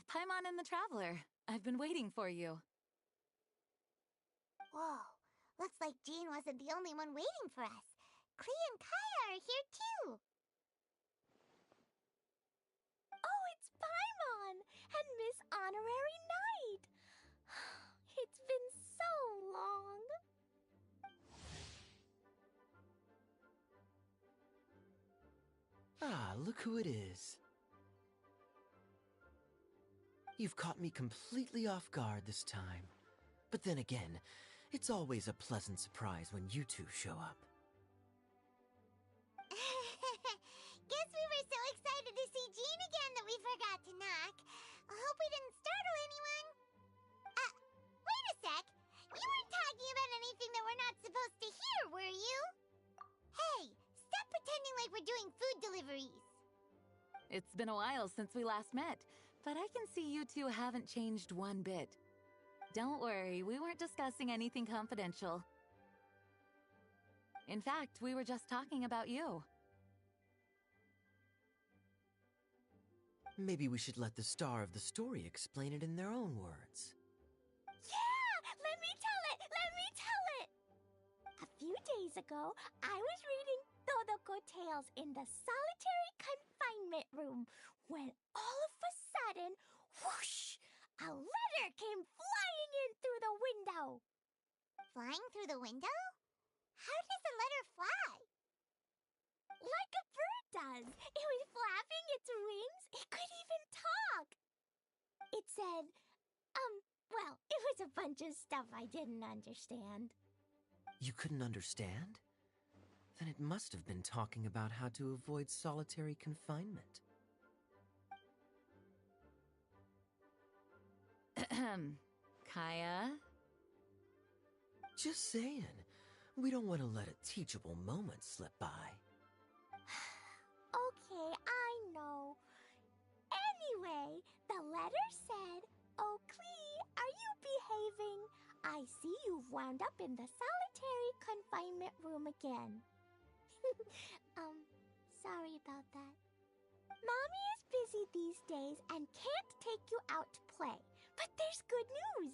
Paimon and the Traveler. I've been waiting for you. Whoa, looks like Jean wasn't the only one waiting for us. Klee and Kaya are here too. Oh, it's Paimon and Miss Honorary Knight. It's been so long. Ah, look who it is. You've caught me completely off guard this time. But then again, it's always a pleasant surprise when you two show up. Guess we were so excited to see Jean again that we forgot to knock. I hope we didn't startle anyone. Wait a sec. You weren't talking about anything that we're not supposed to hear, were you? Hey, stop pretending like we're doing food deliveries. It's been a while since we last met, but I can see you two haven't changed one bit. Don't worry, we weren't discussing anything confidential. In fact, we were just talking about you. Maybe we should let the star of the story explain it in their own words. Yeah! Let me tell it! Let me tell it! A few days ago, I was reading Todoko Tales in the solitary confinement room when all of a sudden, whoosh! A letter came flying in through the window. Flying through the window? How does a letter fly? Like a bird does. It was flapping its wings. It could even talk. It said, well, it was a bunch of stuff I didn't understand. You couldn't understand? Then it must have been talking about how to avoid solitary confinement. Kaya? Just saying. We don't want to let a teachable moment slip by. Okay, I know. Anyway, the letter said, "Oh, Klee, are you behaving? I see you've wound up in the solitary confinement room again." Sorry about that. Mommy is busy these days and can't take you out to play. But there's good news.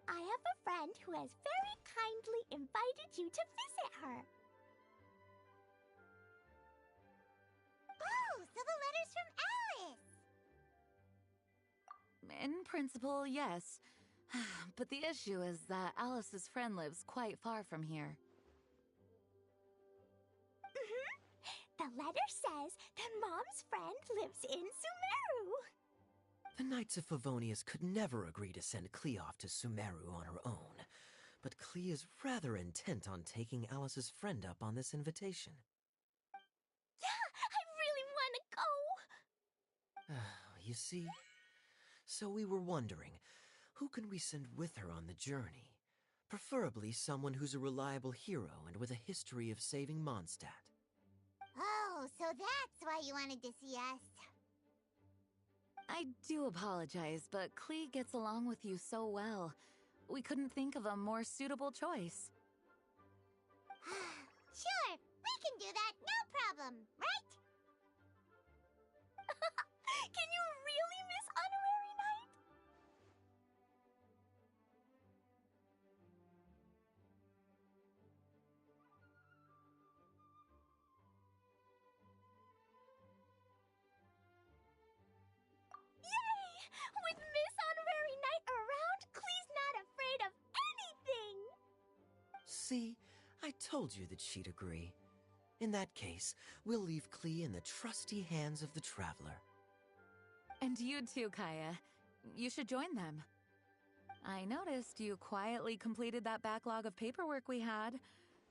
I have a friend who has very kindly invited you to visit her. Oh, so the letter's from Alice! In principle, yes. But the issue is that Alice's friend lives quite far from here. The letter says that Mom's friend lives in Sumeru. The Knights of Favonius could never agree to send Klee off to Sumeru on her own. But Klee is rather intent on taking Alice's friend up on this invitation. Yeah, I really want to go. You see? So we were wondering, who can we send with her on the journey? Preferably someone who's a reliable hero and with a history of saving Mondstadt. Oh, so that's why you wanted to see us. I do apologize, but Klee gets along with you so well. We couldn't think of a more suitable choice. Sure, we can do that, no problem, right? Can you really, Miss Honorary Knight? Yay! With Miss Honorary Knight around, Klee's not afraid of anything! See? I told you that she'd agree. In that case, we'll leave Klee in the trusty hands of the Traveler. And you too, Kaya. You should join them. I noticed you quietly completed that backlog of paperwork we had.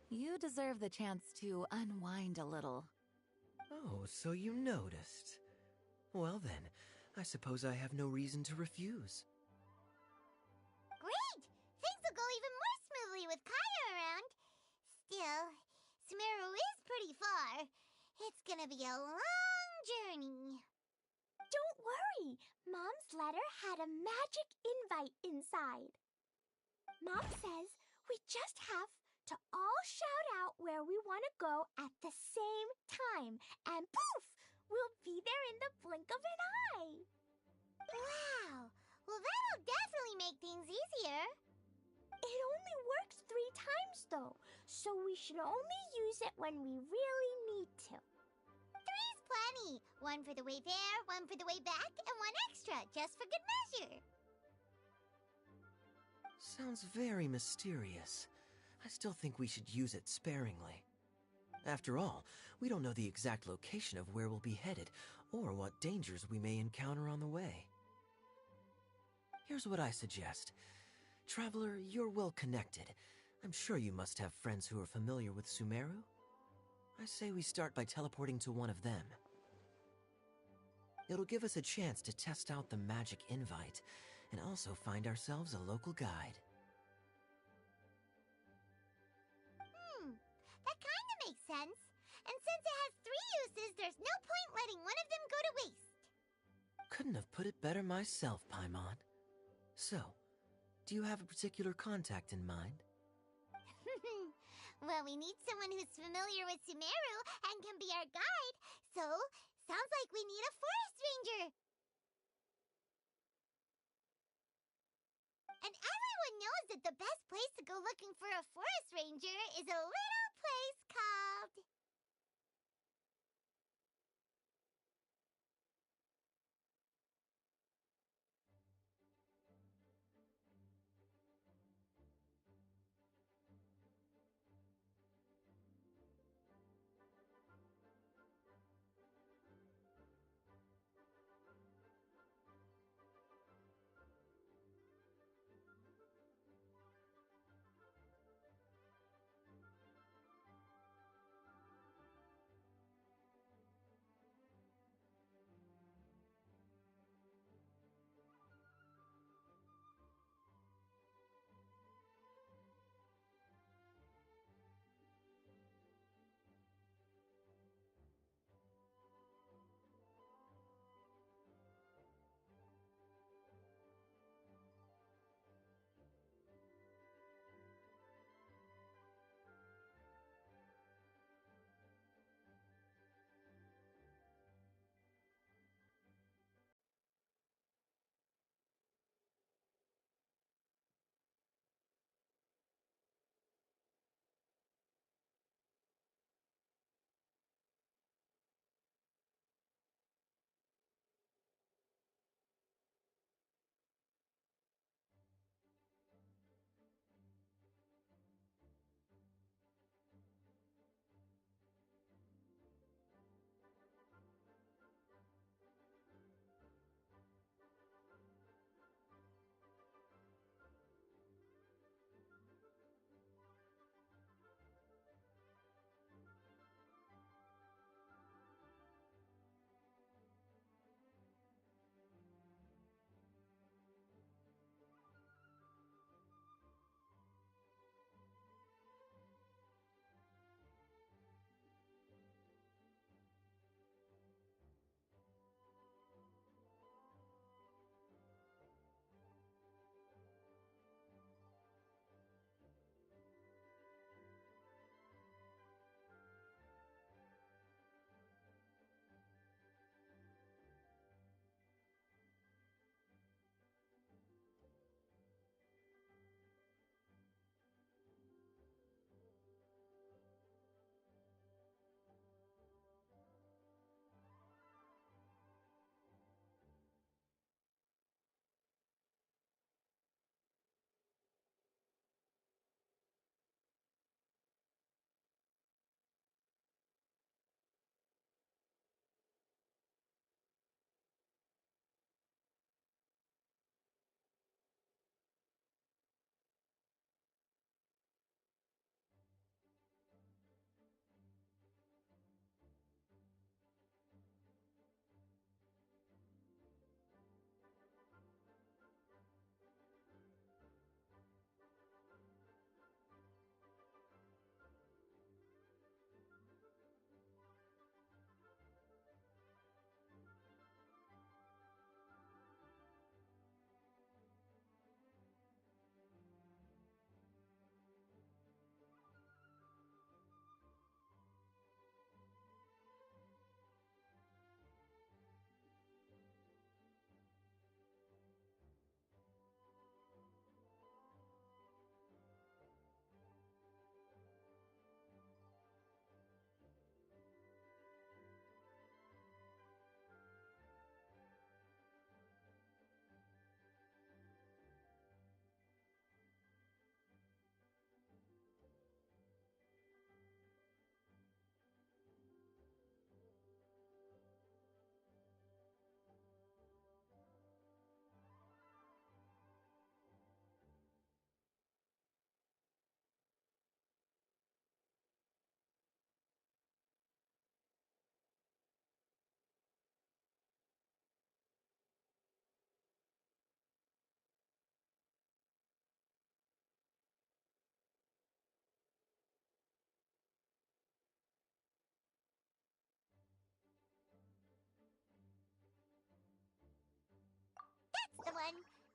You deserve the chance to unwind a little. Oh, so you noticed. Well then, I suppose I have no reason to refuse. Great! Things will go even more smoothly with Kaya around. Still, Sumeru is pretty far. It's gonna be a long journey. Don't worry, Mom's letter had a magic invite inside. Mom says we just have to all shout out where we want to go at the same time, and poof! We'll be there in the blink of an eye. Wow! should only use it when we really need to. Three's plenty. One for the way there, one for the way back, and one extra, just for good measure. Sounds very mysterious. I still think we should use it sparingly. After all, we don't know the exact location of where we'll be headed, or what dangers we may encounter on the way. Here's what I suggest. Traveler, you're well connected. I'm sure you must have friends who are familiar with Sumeru. I say we start by teleporting to one of them. It'll give us a chance to test out the magic invite, and also find ourselves a local guide. That kinda makes sense. And since it has 3 uses, there's no point letting one of them go to waste. Couldn't have put it better myself, Paimon. So, do you have a particular contact in mind? Well, we need someone who's familiar with Sumeru and can be our guide, so sounds like we need a forest ranger. And everyone knows that the best place to go looking for a forest ranger is a little place called...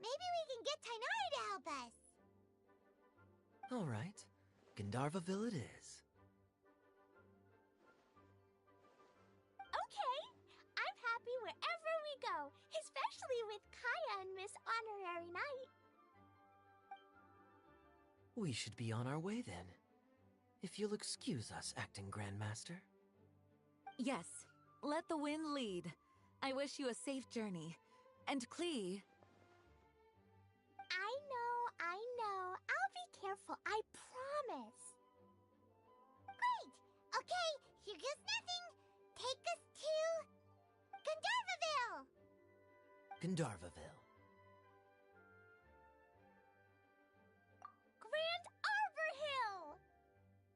Maybe we can get Tainari to help us. All right. Gandharvaville it is. Okay, I'm happy wherever we go, especially with Kaya and Miss Honorary Knight. We should be on our way then. If you'll excuse us, Acting Grandmaster. Yes, let the wind lead. I wish you a safe journey. And Klee, I know. I'll be careful, I promise. Great! Okay, here goes nothing. Take us to... Gandharvaville! Gandharvaville. Grand Arbor Hill!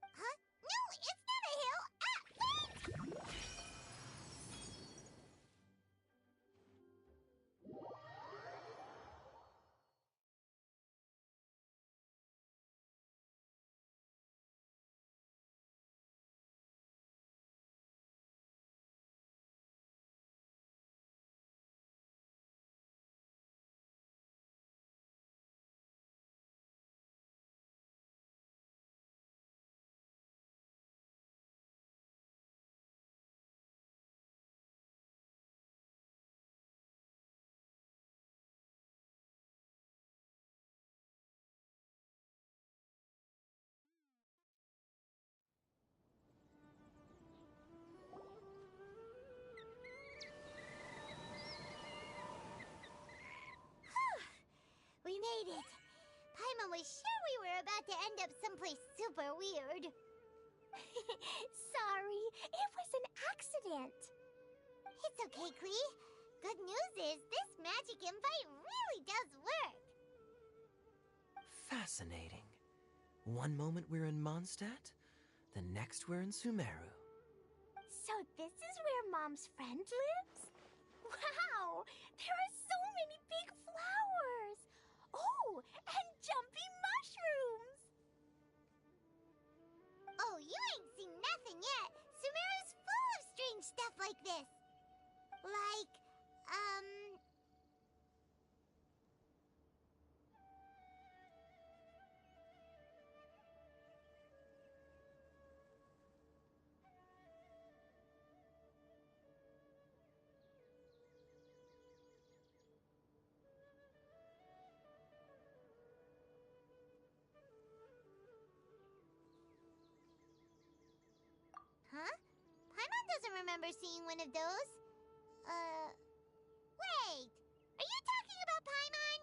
Huh? No, it's not a hill! Ah, wait! We made it. Paimon was sure we were about to end up someplace super weird. Sorry, it was an accident. It's okay, Klee. Good news is this magic invite really does work. Fascinating. One moment we're in Mondstadt, the next we're in Sumeru. So this is where Mom's friend lives? Wow! There are so many big flowers! Oh, and jumpy mushrooms! Oh, you ain't seen nothing yet. Sumeru's full of strange stuff like this. Like, Huh? Paimon doesn't remember seeing one of those. Wait! Are you talking about Paimon?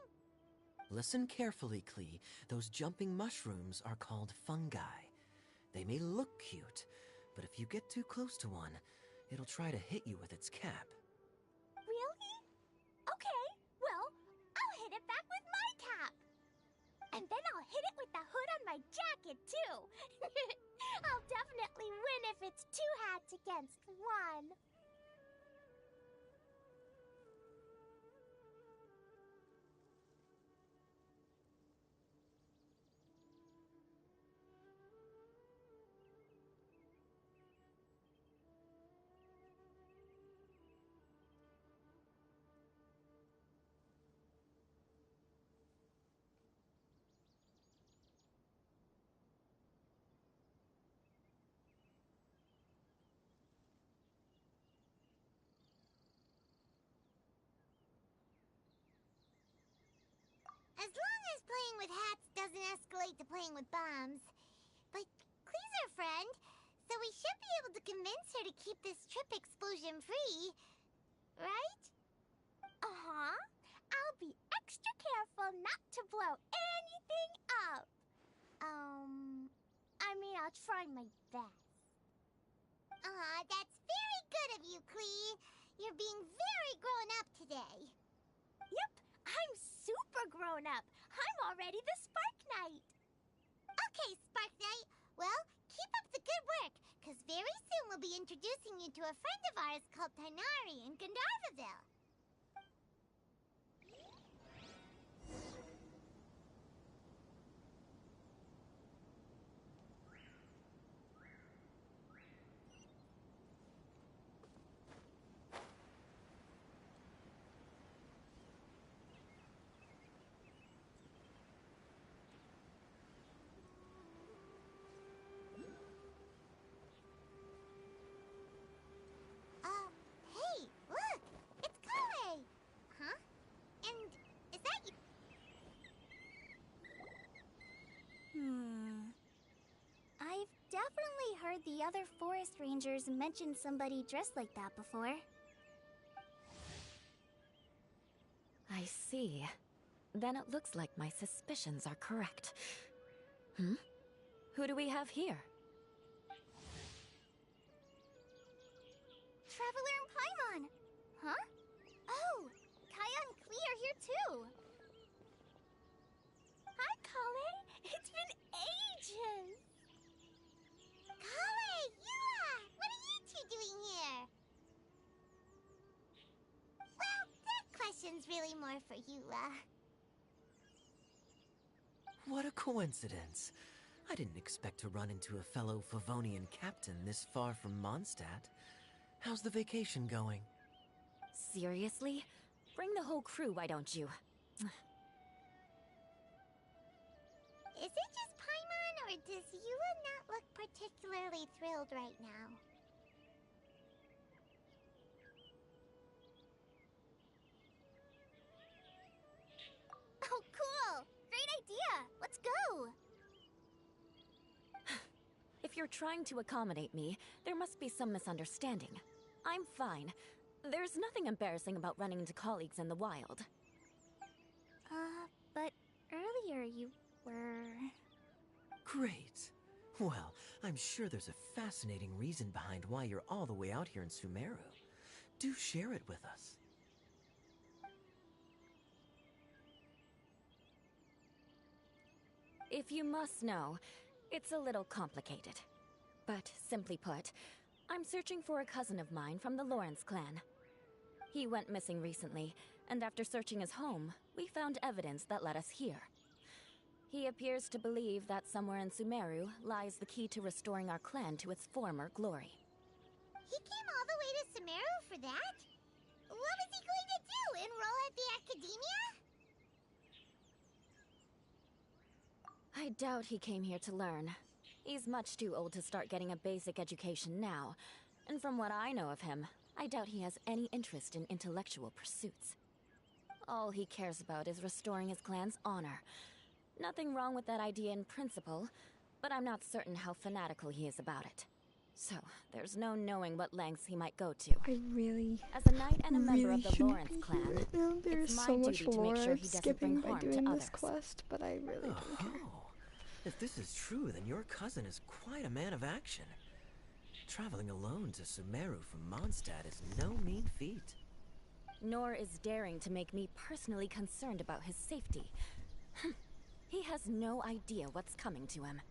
Listen carefully, Klee. Those jumping mushrooms are called fungi. They may look cute, but if you get too close to one, it'll try to hit you with its cap. Really? Okay, well, I'll hit it back with my cap. And then I'll hit it with the hood on my jacket, too. I'll definitely win if it's two hats against one. As long as playing with hats doesn't escalate to playing with bombs. But Klee's our friend, so we should be able to convince her to keep this trip explosion-free. Right? Uh-huh. I'll be extra careful not to blow anything up. I'll try my best. That's very good of you, Klee. You're being very grown up today. Yep, I'm super grown up. I'm already the Spark Knight. Okay, Spark Knight. Well, keep up the good work, because very soon we'll be introducing you to a friend of ours called Tainari in Gandharvaville. the other forest rangers mentioned somebody dressed like that before. I see. Then it looks like my suspicions are correct. Hmm? Who do we have here? Traveler and Paimon! Huh? Oh, Kaya and Klee are here too! Hi, Kale! It's been ages! Kale, Yua! What are you two doing here? Well, that question's really more for Yua. What a coincidence. I didn't expect to run into a fellow Favonian captain this far from Mondstadt. How's the vacation going? Seriously? Bring the whole crew, why don't you? Is it just Paimon, or does Yua not look particularly thrilled right now? Oh, cool! Great idea! Let's go! If you're trying to accommodate me, there must be some misunderstanding. I'm fine. There's nothing embarrassing about running into colleagues in the wild. But earlier you were... Great. Well, I'm sure there's a fascinating reason behind why you're all the way out here in Sumeru. Do share it with us. If you must know, it's a little complicated. But simply put, I'm searching for a cousin of mine from the Lawrence clan. He went missing recently, and after searching his home, we found evidence that led us here. He appears to believe that somewhere in Sumeru lies the key to restoring our clan to its former glory. He came all the way to Sumeru for that? What was he going to do? Enroll at the academia? I doubt he came here to learn. He's much too old to start getting a basic education now. And from what I know of him, I doubt he has any interest in intellectual pursuits. All he cares about is restoring his clan's honor. Nothing wrong with that idea in principle, but I'm not certain how fanatical he is about it. So, there's no knowing what lengths he might go to. I really, As a knight and a member really of the shouldn't Lawrence be clan, here right now. There's it's my so much duty to lore make sure I'm he doesn't skipping bring by harm to doing others. this quest, but I really don't care. Oh, if this is true, then your cousin is quite a man of action. Traveling alone to Sumeru from Mondstadt is no mean feat. Nor is daring to make me personally concerned about his safety. He has no idea what's coming to him.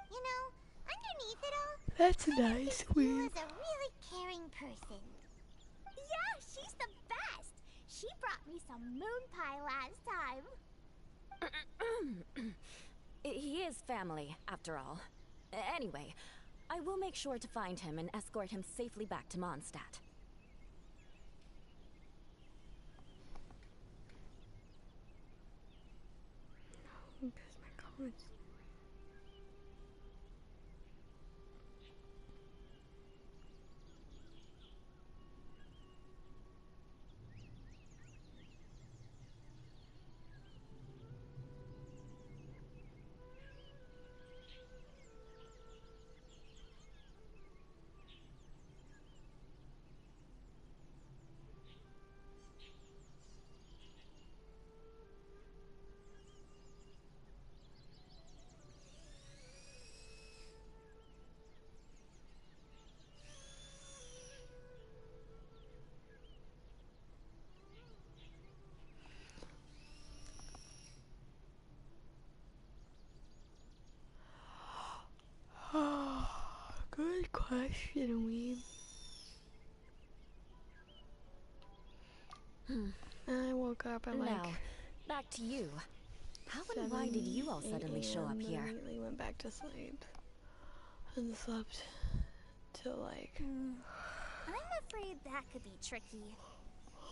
You know, underneath it all, That's I nice, think Queen. Yua's a really caring person. Yeah, she's the best! She brought me some moon pie last time. He is family, after all. Anyway, I will make sure to find him and escort him safely back to Mondstadt. Because my comments. Good question, Weeb. I woke up at like Now, back to you. How and why did you all 7, suddenly 8 show up a.m., here? Immediately went back to sleep and slept till like. I'm afraid that could be tricky.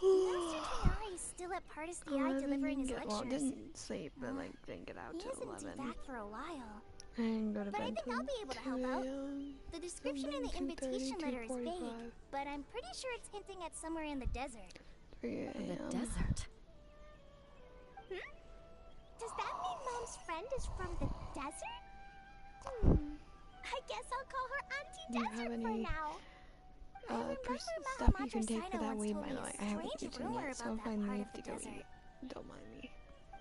Master Tonari is still at Partis the Eye delivering his Well, lectures. didn't sleep, but like didn't get out He till hasn't 11. been back for a while. I didn't go to But I bed think till I'll be able to 2 help out. a.m. The description in the 2:30, invitation letter is 2:45. vague, but I'm pretty sure it's hinting at somewhere in the desert. 3 a.m. The desert. Does that mean Mom's friend is from the desert? I guess I'll call her Auntie Do you Desert have for any now. I remember stuff you can Mahamudra take for Sino that once weed, told by me the a way? I haven't strange eaten rumor yet, so about if I that part need of to the go desert. eat, don't mind me.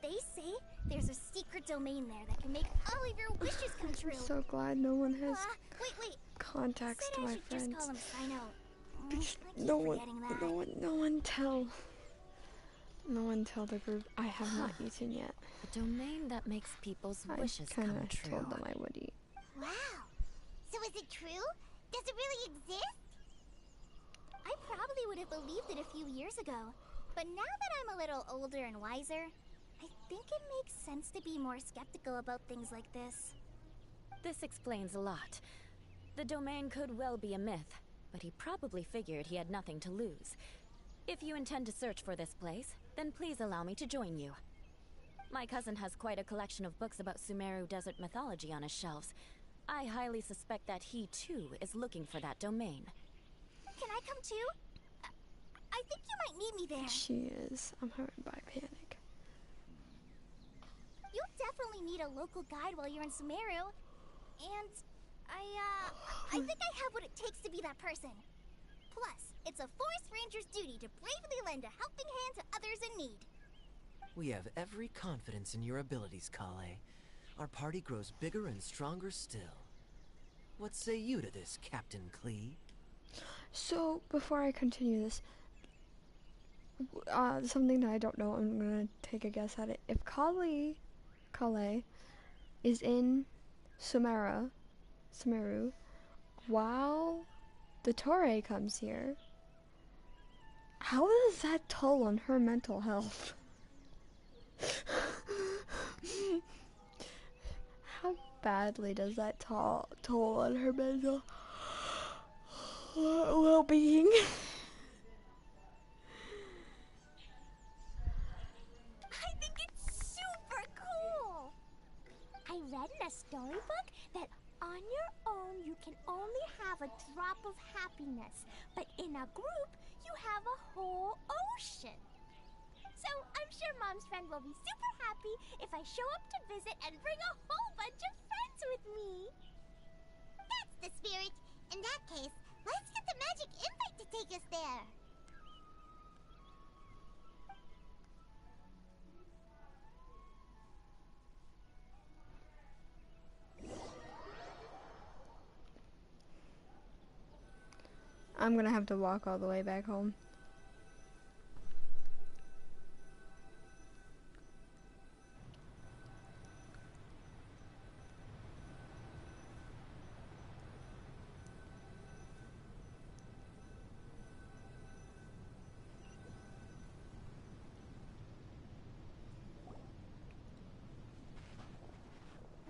They say there's a secret domain there that can make all of your wishes come true. I'm so glad no one has Wait. contacts Said to I my should just call friends. him Sino. I keep forgetting that. No one tell the group I have not eaten yet. A domain that makes people's wishes I come kinda true. told them I would eat. Wow. So is it true? Does it really exist? I probably would have believed it a few years ago, but now that I'm a little older and wiser, I think it makes sense to be more skeptical about things like this. This explains a lot. The domain could well be a myth, but he probably figured he had nothing to lose. If you intend to search for this place, then please allow me to join you. My cousin has quite a collection of books about Sumeru desert mythology on his shelves. I highly suspect that he, too, is looking for that domain. Can I come too? I think you might need me there. She is. I'm hurt by panic. You'll definitely need a local guide while you're in Sumeru. And I think I have what it takes to be that person. Plus, it's a forest ranger's duty to bravely lend a helping hand to others in need. We have every confidence in your abilities, Kale. Our party grows bigger and stronger still. What say you to this, Captain Klee? So, before I continue this, something that I don't know, I'm gonna take a guess at it. If Kale is in Sumeru, while the Torre comes here, how does that toll on her mental health? How badly does that toll on her mental well-being? I think it's super cool! I read in a storybook that on your own you can only have a drop of happiness, but in a group you have a whole ocean. So I'm sure Mom's friend will be super happy if I show up to visit and bring a whole bunch of friends with me. That's the spirit. In that case, let's get the magic invite to take us there. I'm gonna have to walk all the way back home.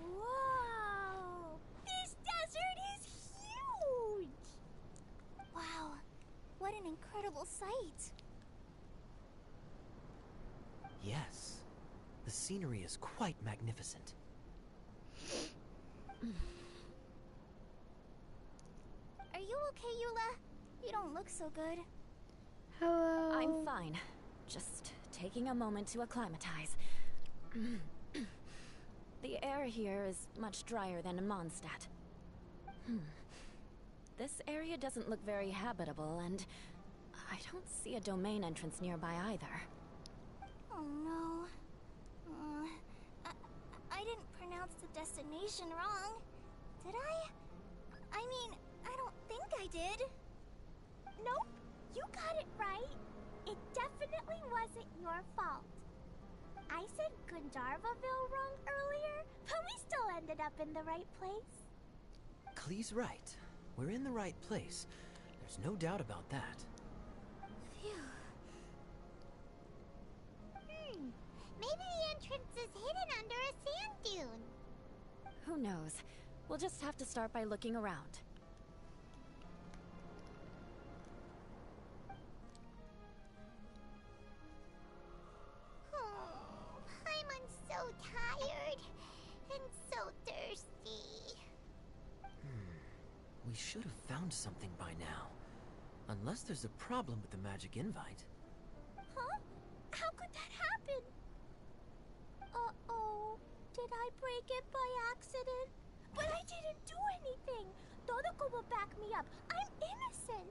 Whoa! This desert is huge! Wow, what an incredible sight. Yes. The scenery is quite magnificent. Are you okay, Eula? You don't look so good. Hello. I'm fine. Just taking a moment to acclimatize. The air here is much drier than in Mondstadt. This area doesn't look very habitable, and I don't see a domain entrance nearby either. Oh no. I didn't pronounce the destination wrong. Did I? I mean, I don't think I did. Nope, you got it right. It definitely wasn't your fault. I said Gundarvaville wrong earlier, but we still ended up in the right place. Klee's right. We're in the right place. There's no doubt about that. Phew. Maybe the entrance is hidden under a sand dune. Who knows? We'll just have to start by looking around. I'm so tired and so thirsty. We should have found something by now. Unless there's a problem with the magic invite. Huh? How could that happen? Uh-oh. Did I break it by accident? But I didn't do anything. Todoko will back me up. I'm innocent.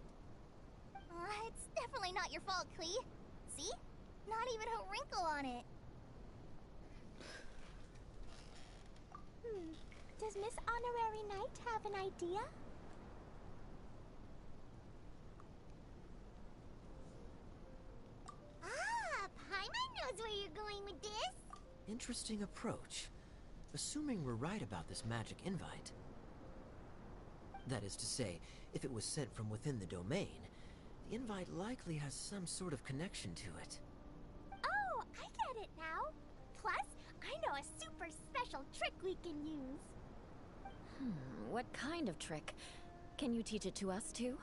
It's definitely not your fault, Klee. See? Not even a wrinkle on it. Does Miss Honorary Knight have an idea? Paimon knows where you're going with this. Interesting approach. Assuming we're right about this magic invite. That is to say, if it was sent from within the domain, the invite likely has some sort of connection to it. Oh, I get it now. Plus, I know a super special trick we can use. What kind of trick? Can you teach it to us too?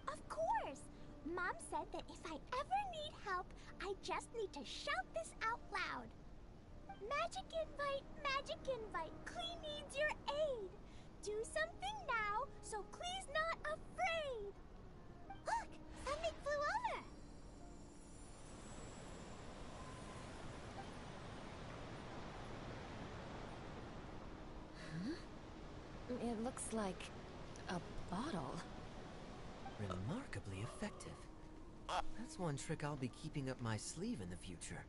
Of course! Mom said that if I ever need help, I just need to shout this out loud. Magic invite, Klee needs your aid. Do something now, so Klee's not afraid. Look, something flew over. It looks like a bottle. Remarkably effective. That's one trick I'll be keeping up my sleeve in the future.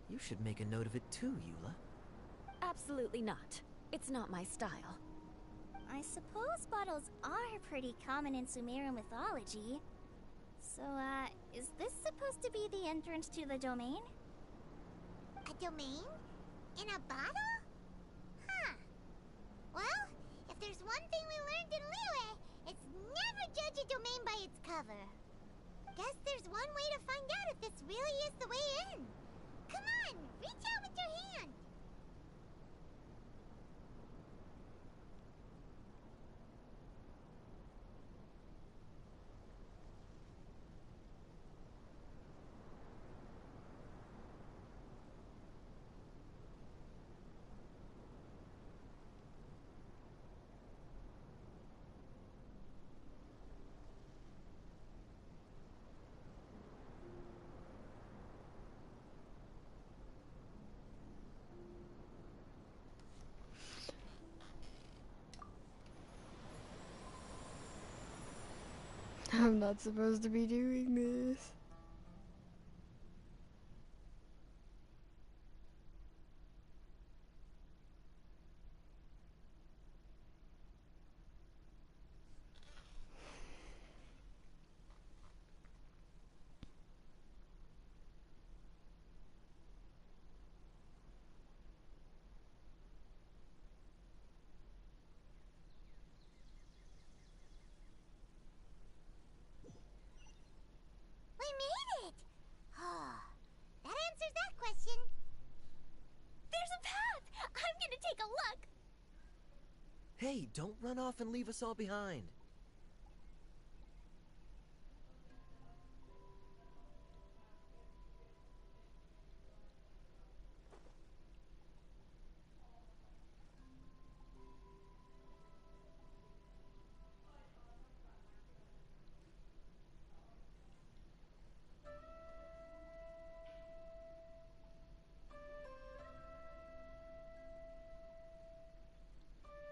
You should make a note of it too, Eula. Absolutely not. It's not my style. I suppose bottles are pretty common in Sumerian mythology. So, is this supposed to be the entrance to the domain? A domain? In a bottle? Huh. Well, if there's one thing we learned in Liyue, it's never judge a domain by its cover. Guess there's one way to find out if this really is the way in. Come on, reach out with your hand. I'm not supposed to be doing this. We made it! That answers that question. There's a path! I'm gonna take a look! Hey, don't run off and leave us all behind.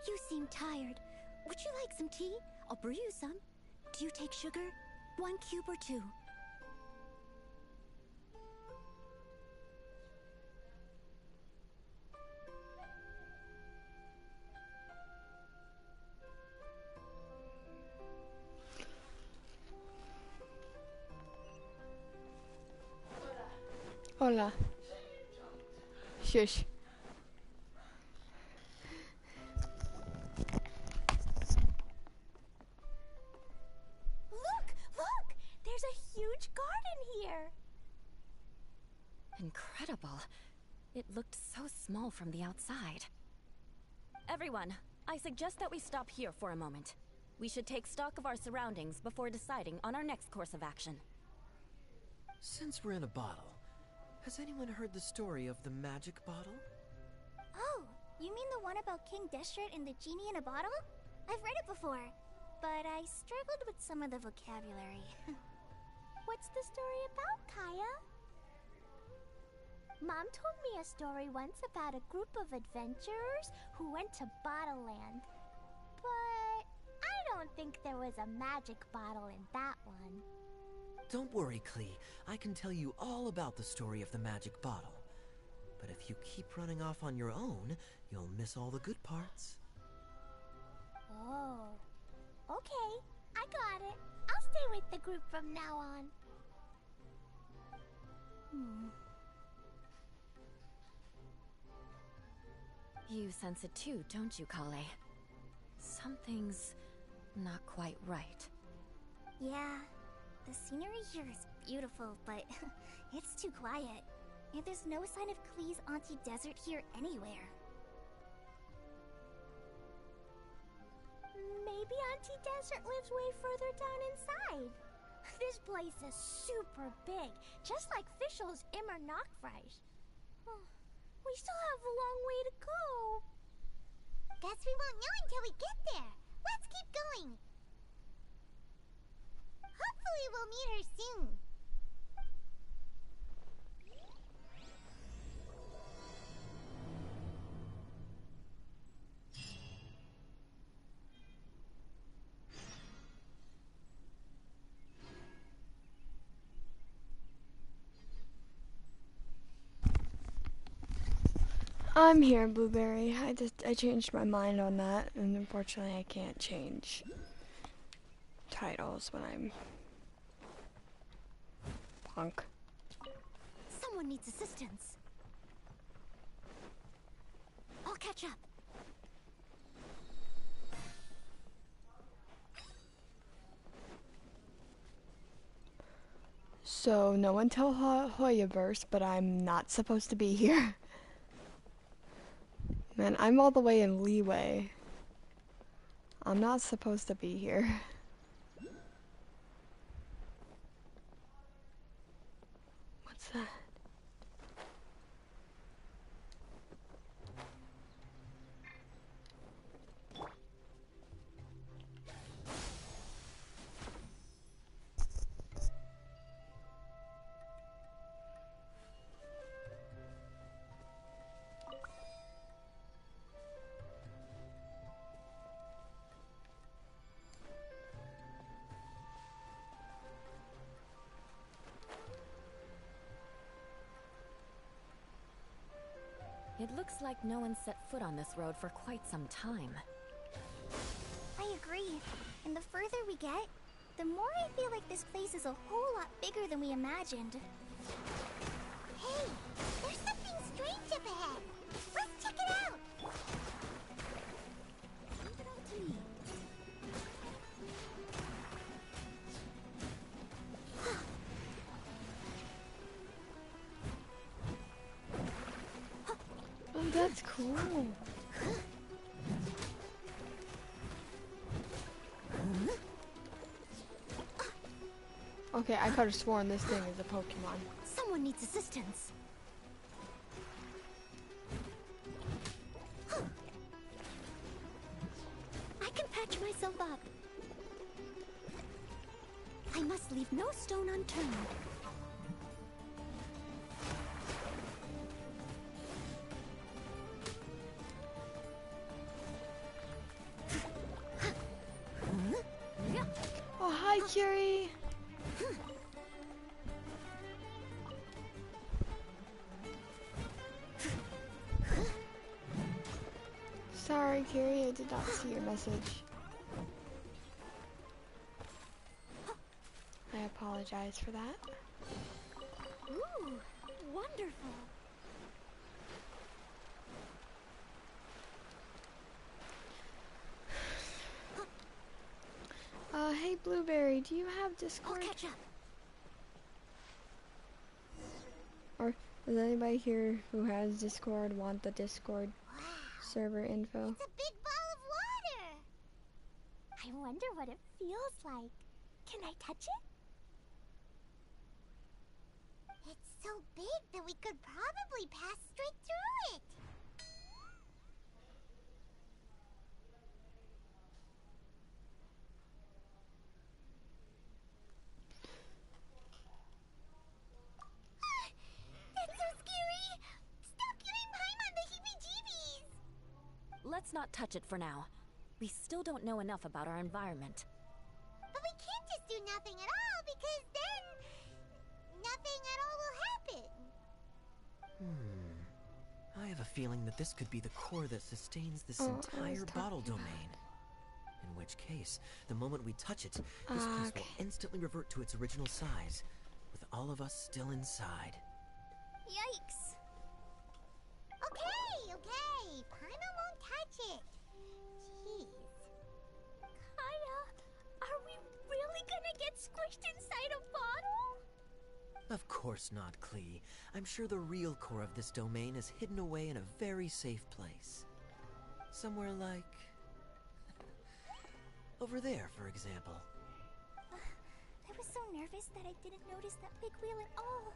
You seem tired. Would you like some tea? I'll brew you some. Do you take sugar? 1 cube or 2? Hola. Shush. Look! There's a huge garden here! Incredible. It looked so small from the outside. Everyone, I suggest that we stop here for a moment. We should take stock of our surroundings before deciding on our next course of action. Since we're in a bottle, has anyone heard the story of the magic bottle? Oh, you mean the one about King Deshret and the genie in a bottle? I've read it before, but I struggled with some of the vocabulary. What's the story about, Kaya? Mom told me a story once about a group of adventurers who went to Bottle Land. But I don't think there was a magic bottle in that one. Don't worry, Klee. I can tell you all about the story of the magic bottle. But if you keep running off on your own, you'll miss all the good parts. Oh. Okay, I got it. I'll stay with the group from now on. You sense it too, don't you, Kale? Something's not quite right. Yeah, the scenery here is beautiful, but it's too quiet. And there's no sign of Klee's Auntie Desert here anywhere. Maybe Auntie Desert lives way further down inside. This place is super big, just like Fischl's Immer Nachtreich. We still have a long way to go. Guess we won't know until we get there. Let's keep going. Hopefully we'll meet her soon. I'm here, Blueberry. I changed my mind on that, and unfortunately I can't change titles when I'm punk. Someone needs assistance. I'll catch up. So, no one tell Hoyaverse, but I'm not supposed to be here. Man, I'm all the way in Leeway. I'm not supposed to be here. What's that? It looks like no one set foot on this road for quite some time. I agree. And the further we get, the more I feel like this place is a whole lot bigger than we imagined. Hey, there's something strange up ahead. Let's check it out. Leave it all to me. Oh, that's cool. Okay, I could have sworn this thing is a Pokemon. Someone needs assistance. I can patch myself up. I must leave no stone unturned. Oh, hi, Curie. Sorry, Curie, I did not see your message. I apologize for that. Ooh, wonderful. Hey, Blueberry, do you have I'll Discord? catch up. Or does anybody here who has Discord want the Discord Wow, server info? it's a big ball of water. I wonder what it feels like. Can I touch it? It's so big that we could probably pass straight through it. That's so scary. let's not touch it for now. We still don't know enough about our environment. But we can't just do nothing at all, because then nothing at all will happen. I have a feeling that this could be the core that sustains this entire bottle domain. In which case, the moment we touch it, this place will instantly revert to its original size, with all of us still inside. Yikes. Okay. Paimon won't touch it. Jeez. Kaya, are we really gonna get squished inside a bottle? Of course not, Klee. I'm sure the real core of this domain is hidden away in a very safe place. Somewhere like... over there, for example. I was so nervous that I didn't notice that big wheel at all.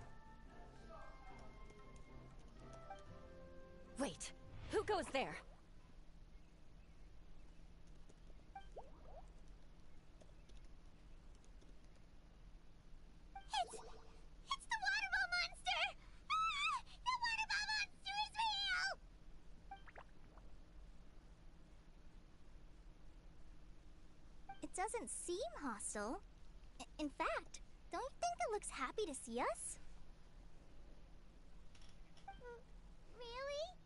Wait, who goes there? It's the water ball monster! Ah! The water ball monster is real! It doesn't seem hostile. In fact, don't you think it looks happy to see us? Really?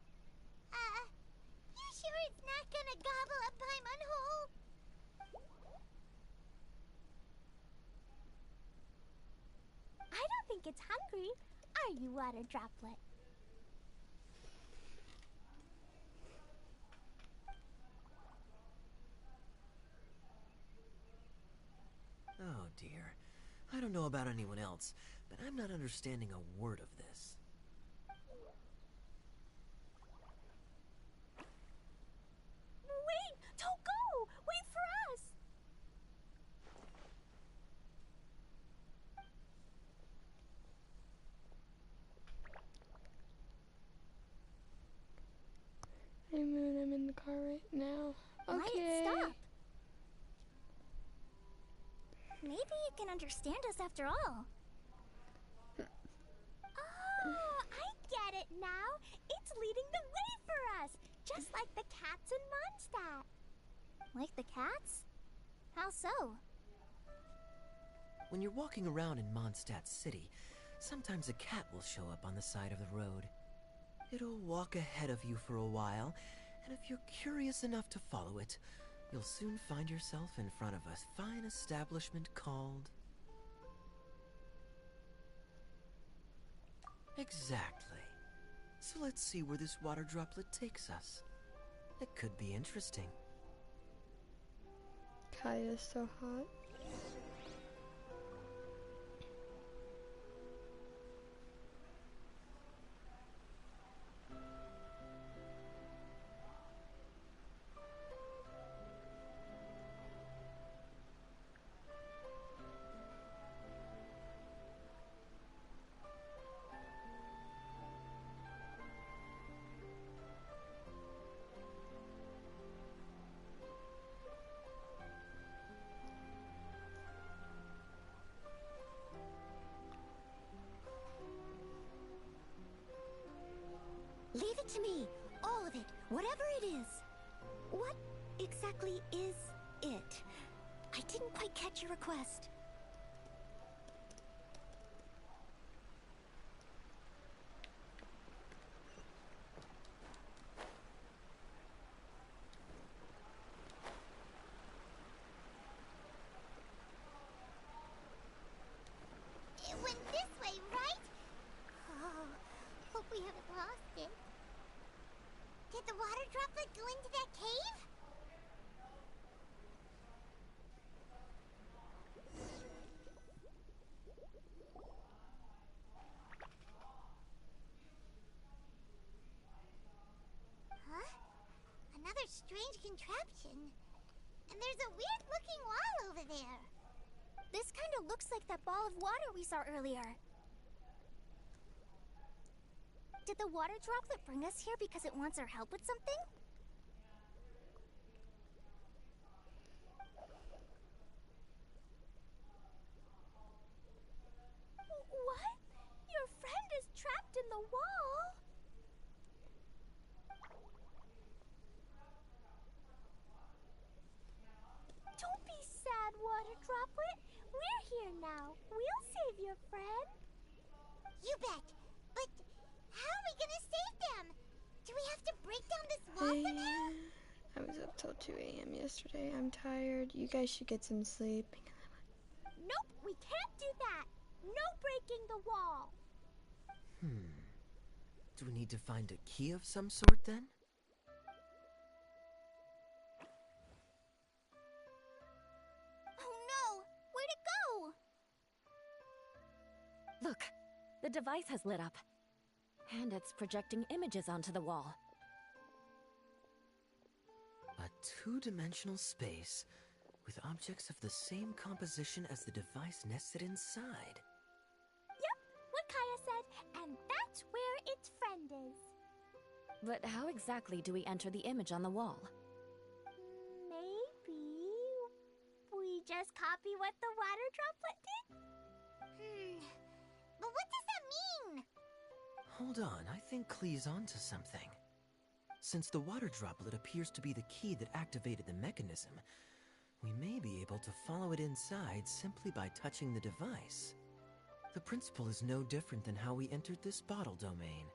You sure it's not gonna gobble up Paimon whole? I don't think it's hungry. Are you, water droplet? Oh dear. I don't know about anyone else, but I'm not understanding a word of this. Wait! Don't go! Wait for us! Hey Moon, I'm in the car right now. Okay. Why stop? Maybe it can understand us after all. Oh, I get it now. It's leading the way for us, just like the cats in Mondstadt. Like the cats? How so? When you're walking around in Mondstadt City, sometimes a cat will show up on the side of the road. It'll walk ahead of you for a while, and if you're curious enough to follow it, you'll soon find yourself in front of a fine establishment called... Exactly. So let's see where this water droplet takes us. It could be interesting. Kaya's so hot. Leave it to me. All of it. Whatever it is. What exactly is it? I didn't quite catch your request. It went this way, right? Oh, hope we haven't lost it. Did the water droplet go into that cave? Huh? Another strange contraption. And there's a weird-looking wall over there. This kind of looks like that ball of water we saw earlier. Did the water droplet bring us here because it wants our help with something? What? Your friend is trapped in the wall? now. We'll save your friend. You bet. But how are we gonna save them? Do we have to break down this wall somehow? I was up till 2 a.m. yesterday. I'm tired. You guys should get some sleep. Nope, we can't do that. No breaking the wall. Do we need to find a key of some sort then? Oh no! Where'd it go? Look, the device has lit up. And it's projecting images onto the wall. A two-dimensional space with objects of the same composition as the device nested inside. Yep, what Kaya said, and that's where its friend is. But how exactly do we enter the image on the wall? Maybe we just copy what the water droplet did? But what does that mean? Hold on, I think Klee's onto something. Since the water droplet appears to be the key that activated the mechanism, we may be able to follow it inside simply by touching the device. The principle is no different than how we entered this bottle domain.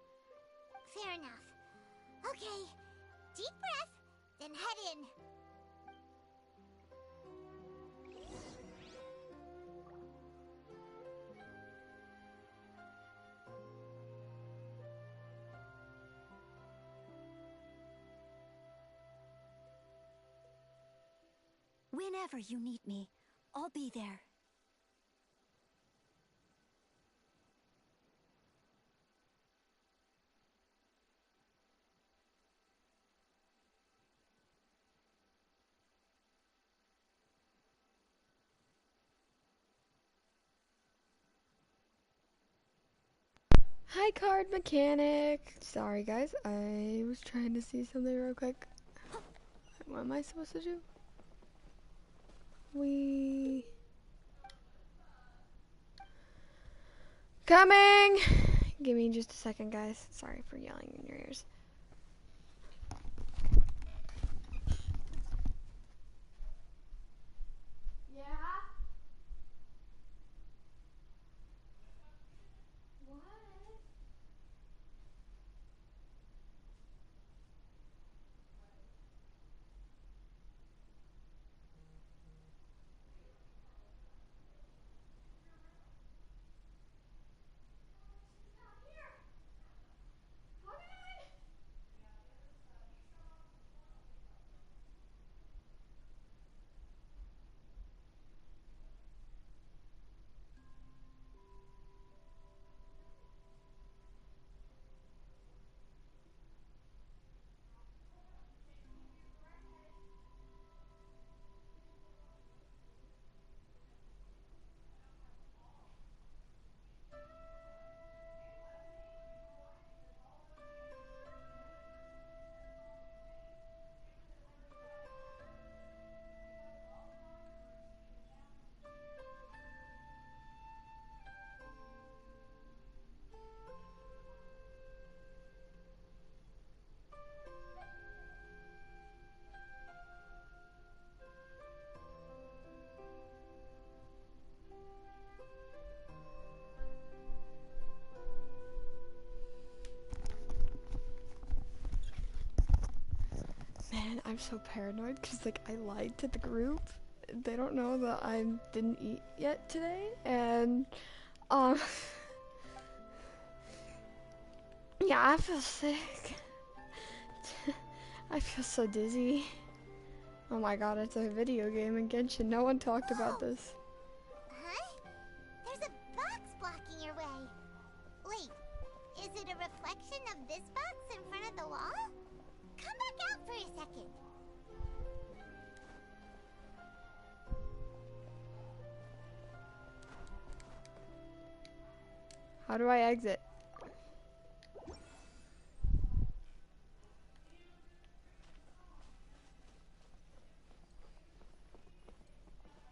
Fair enough. Okay, deep breath, then head in. Whenever you need me, I'll be there. Hi, card mechanic. Sorry, guys. I was trying to see something real quick. What am I supposed to do? Coming! Give me just a second, guys. Sorry for yelling in your ears. Yeah? What? Man, I'm so paranoid because, like, I lied to the group. They don't know that I didn't eat yet today, and, yeah, I feel sick. I feel so dizzy. Oh my god, it's a video game in Genshin. No one talked about this. Huh? There's a box blocking your way. Wait, is it a reflection of this box in front of the wall? Come back out for a second. How do I exit?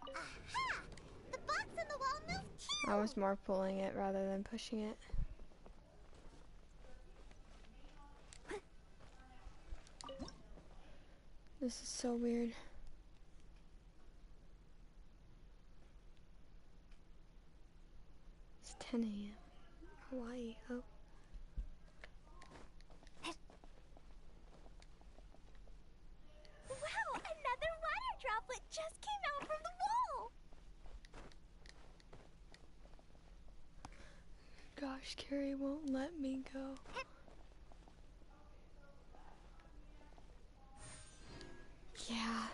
Aha! The box on the wall moved too! I was more pulling it rather than pushing it. This is so weird. 10 a.m. Hawaii. Oh. Wow, another water droplet just came out from the wall! Gosh, Carrie won't let me go. Yeah.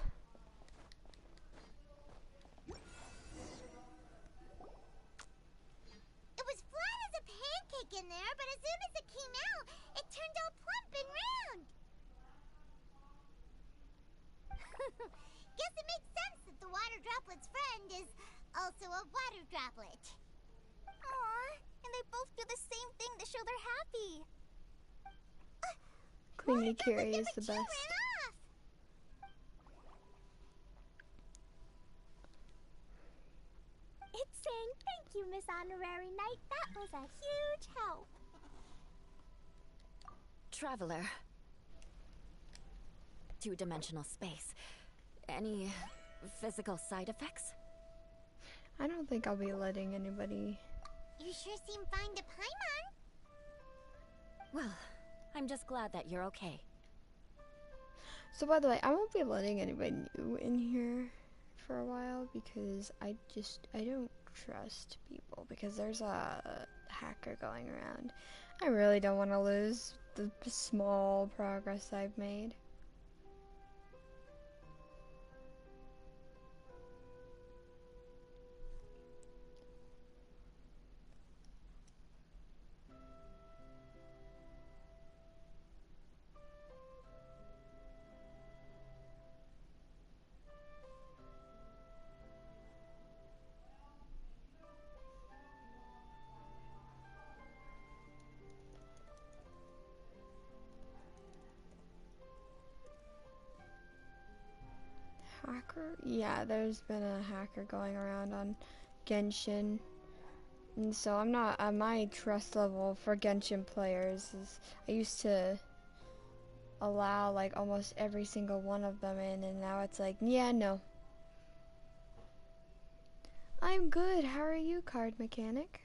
It was flat as a pancake in there, but as soon as it came out, it turned all plump and round. Guess it makes sense that the water droplet's friend is also a water droplet. Aw, and they both do the same thing to show they're happy. Clingy Carrie is the Number 2 best. ran off. It's saying thank you, Miss Honorary Knight. That was a huge help. Traveler. Two-dimensional space. Any physical side effects? I don't think I'll be letting anybody. You sure seem fine to Paimon. Well, I'm just glad that you're okay. So by the way, I won't be letting anybody new in here for a while because I don't trust people because there's a hacker going around. I really don't want to lose the small progress I've made. Hacker? Yeah, there's been a hacker going around on Genshin. And so I'm not, my trust level for Genshin players is, I used to allow like almost every single one of them in, and now it's like, yeah, no. I'm good, how are you, card mechanic?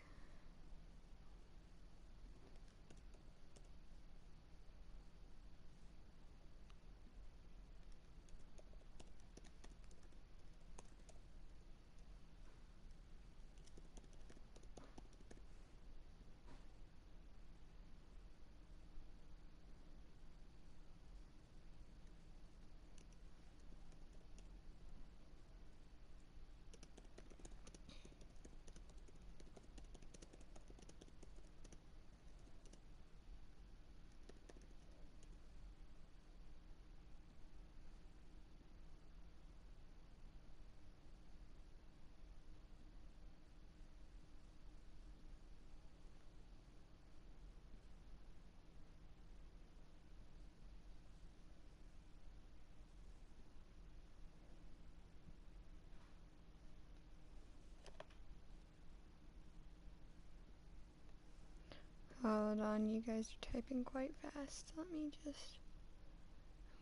Hold on, you guys are typing quite fast. Let me just...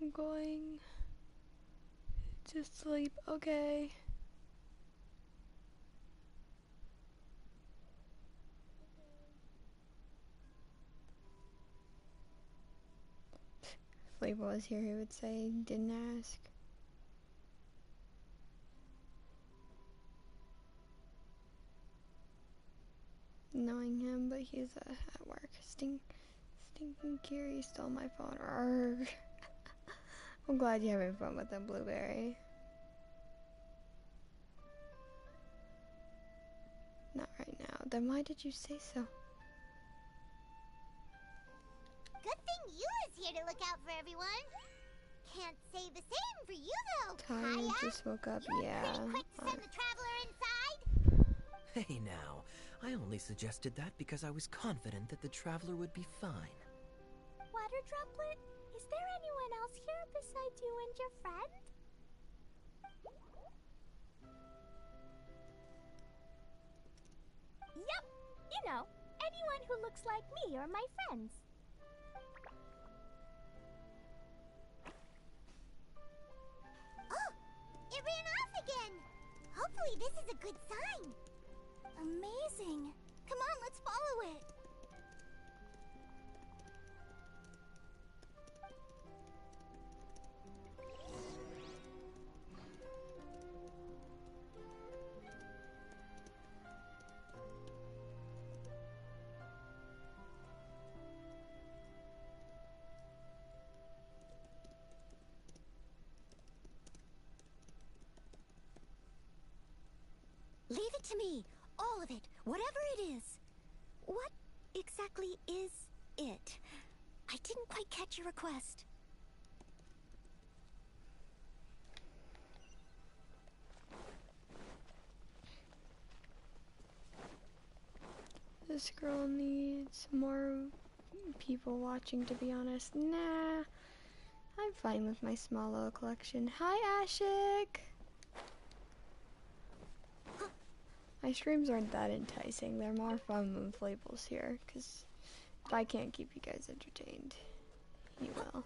I'm going to sleep. Okay. If Label was here, he would say, didn't ask. Knowing him, but he's at work. Stinking Kiri stole my phone. Arrgh. I'm glad you're having fun with them, Blueberry. Not right now. Then why did you say so? Good thing Yula's here to look out for everyone. Can't say the same for you though, Tired, Kaya. just woke up. You're Yeah. pretty quick to send the traveler inside. Hey now, I only suggested that because I was confident that the traveler would be fine. Water droplet, is there anyone else here besides you and your friend? Yep, you know, anyone who looks like me or my friends. Oh, it ran off again. Hopefully this is a good sign. Amazing. Come on, let's follow it. Leave it to me. All of it. Whatever it is. What exactly is it? I didn't quite catch your request. This girl needs more people watching, to be honest. Nah, I'm fine with my small little collection. Hi, Ashik! My streams aren't that enticing. They're more fun than Flables here, because if I can't keep you guys entertained, he will.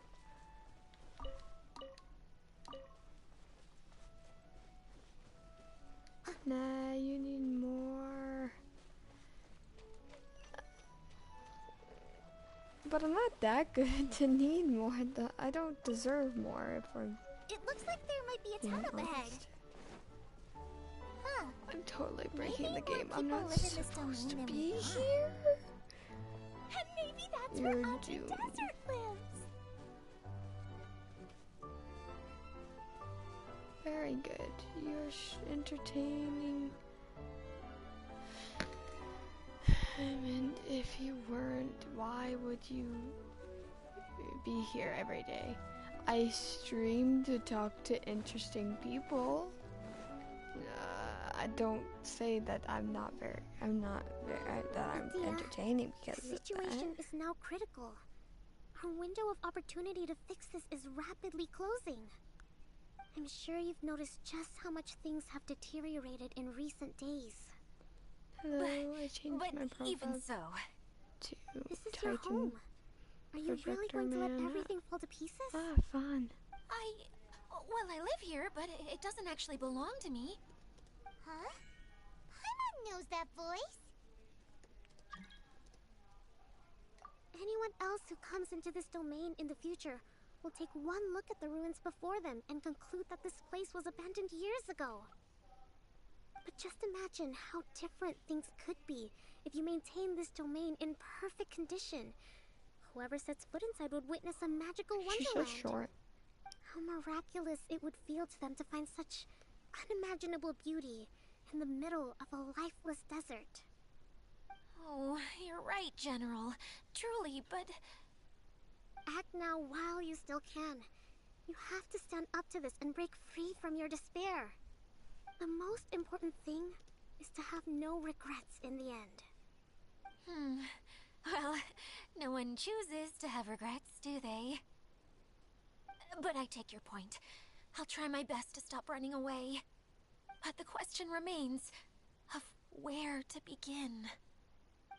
Nah, you need more. But I'm not that good to need more. I don't deserve more if we're It looks like there might be a being town up ahead. honest. Huh. I'm totally breaking Maybe the game. more I'm people not live in this supposed to domain than be we thought. here. And maybe that's You're where Auntie doomed. Desert lives. Very good. You're entertaining. And if you weren't, why would you be here every day? I stream to talk to interesting people. I don't say that that I'm Thea, entertaining The because of situation that. is now critical. Our window of opportunity to fix this is rapidly closing. I'm sure you've noticed just how much things have deteriorated in recent days. Hello, I changed my But profile even so, to This is your Titan. home. Are you really Projector going to let Man. everything fall to pieces? Ah, fun. well, I live here, but it doesn't actually belong to me. Huh? Paimon knows that voice. Anyone else who comes into this domain in the future will take one look at the ruins before them and conclude that this place was abandoned years ago. But just imagine how different things could be if you maintain this domain in perfect condition. Whoever sets foot inside would witness a magical She's so wonderland. short. How miraculous it would feel to them to find such unimaginable beauty in the middle of a lifeless desert. Oh, you're right, General. Truly, but... Act now while you still can. You have to stand up to this and break free from your despair. The most important thing is to have no regrets in the end. Well, no one chooses to have regrets, do they? But I take your point. I'll try my best to stop running away. But the question remains of where to begin.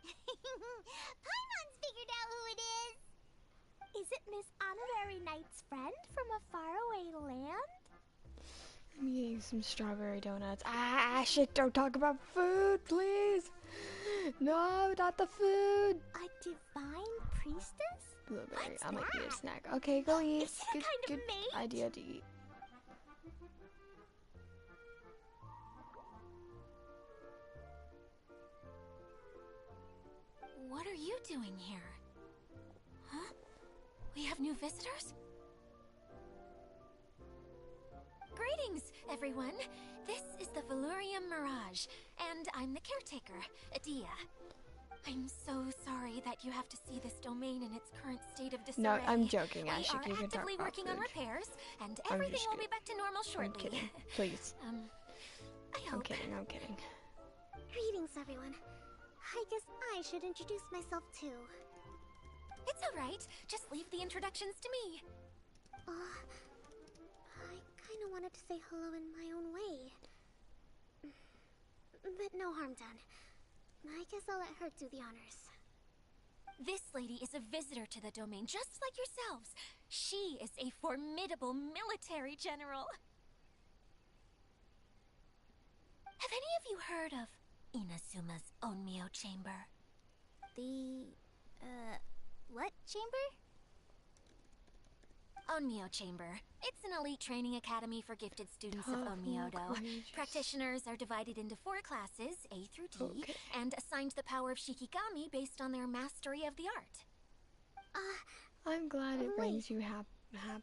Paimon's figured out who it is. Is it Miss Honorary Knight's friend from a faraway land? I'm eating some strawberry donuts. Ah, shit, don't talk about food, please. No, not the food. A divine priestess? Blueberry, What's I might need a that? snack. Okay, go eat. Is it a kind of good mate? idea to eat. What are you doing here? Huh? We have new visitors? Greetings, everyone. This is the Valurium Mirage, and I'm the caretaker, Adia. I'm so sorry that you have to see this domain in its current state of disarray. No, I'm joking, We Ashik. are You can talk actively about working on food. repairs, and I'm everything just will be kidding. back to normal shortly. I'm kidding. Please. I hope. I'm kidding, I'm kidding. Greetings, everyone. I guess I should introduce myself too. It's alright. Just leave the introductions to me. I kinda wanted to say hello in my own way. But no harm done. I guess I'll let her do the honors. This lady is a visitor to the domain, just like yourselves. She is a formidable military general. Have any of you heard of Inazuma's Onmyo chamber. The, what chamber? Onmyo Chamber. It's an elite training academy for gifted students of Onmyodo. Practitioners are divided into 4 classes, A through D, and assigned the power of Shikigami based on their mastery of the art. I'm glad it brings you happiness.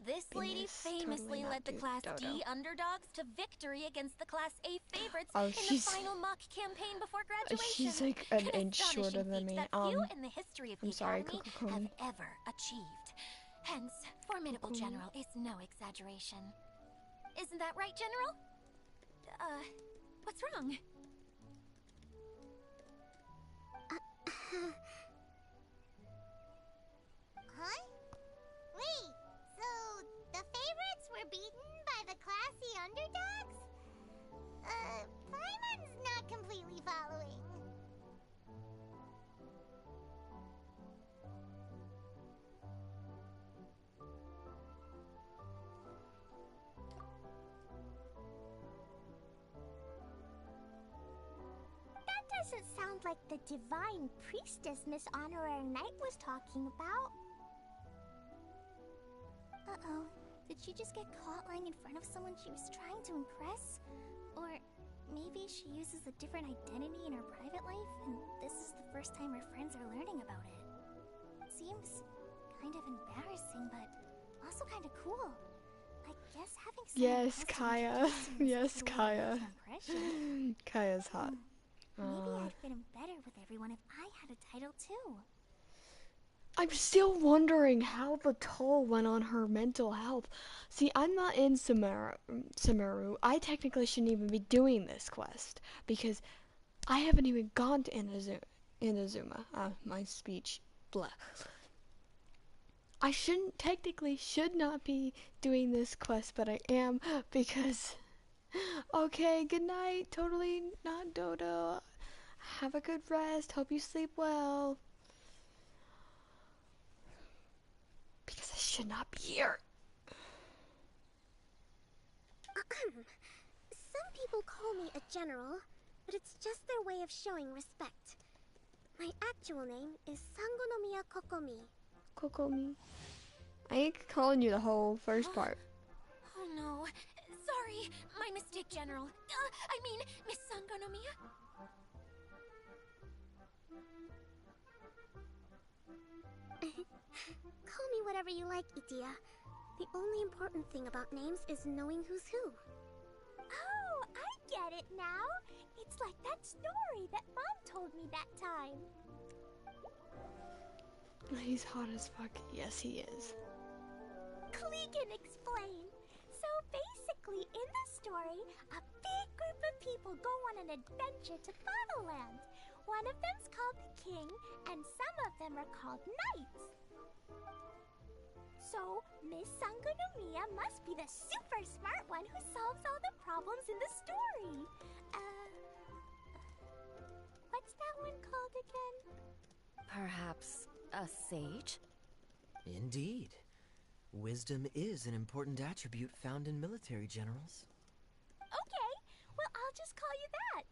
This lady famously led the Class D underdogs to victory against the Class A favorites in the final mock campaign before graduation. She's like an inch shorter than me. That few in the history of the academy have ever achieved. Hence, formidable general is no exaggeration. Isn't that right, General? What's wrong? Huh? Wait, so the favorites were beaten by the classy underdogs? Paimon's not completely following. Doesn't sound like the divine priestess Miss Honorary Knight was talking about. Uh-oh. Did she just get caught lying in front of someone she was trying to impress? Or maybe she uses a different identity in her private life, and this is the first time her friends are learning about it. Seems kind of embarrassing, but also kind of cool. I guess having Yes, Kaya. Yes, Kaya. Kaya's hot. Maybe I'd fit in better with everyone if I had a title too. I'm still wondering how the toll went on her mental health. See, I'm not in Sumeru. I technically shouldn't even be doing this quest because I haven't even gone to Inazuma. My speech, blah. I should not be doing this quest, but I am because... Okay, good night. Totally not Dodo. Have a good rest. Hope you sleep well. Because I should not be here. Some people call me a general, but it's just their way of showing respect. My actual name is Sangonomiya Kokomi. Kokomi. I ain't calling you the whole first part. Oh no. Sorry. My mistake, General. I mean, Miss Sangonomiya. Call me whatever you like, Itia. The only important thing about names is knowing who's who. Oh, I get it now. It's like that story that Mom told me that time. He's hot as fuck. Yes, he is. Klee can explain. So basically, in the story, a big group of people go on an adventure to Bottleland. One of them's called the King, and some of them are called Knights. So, Miss Sangonomiya must be the super smart one who solves all the problems in the story. What's that one called again? Perhaps a sage? Indeed. Wisdom is an important attribute found in military generals. Okay, well, I'll just call you that.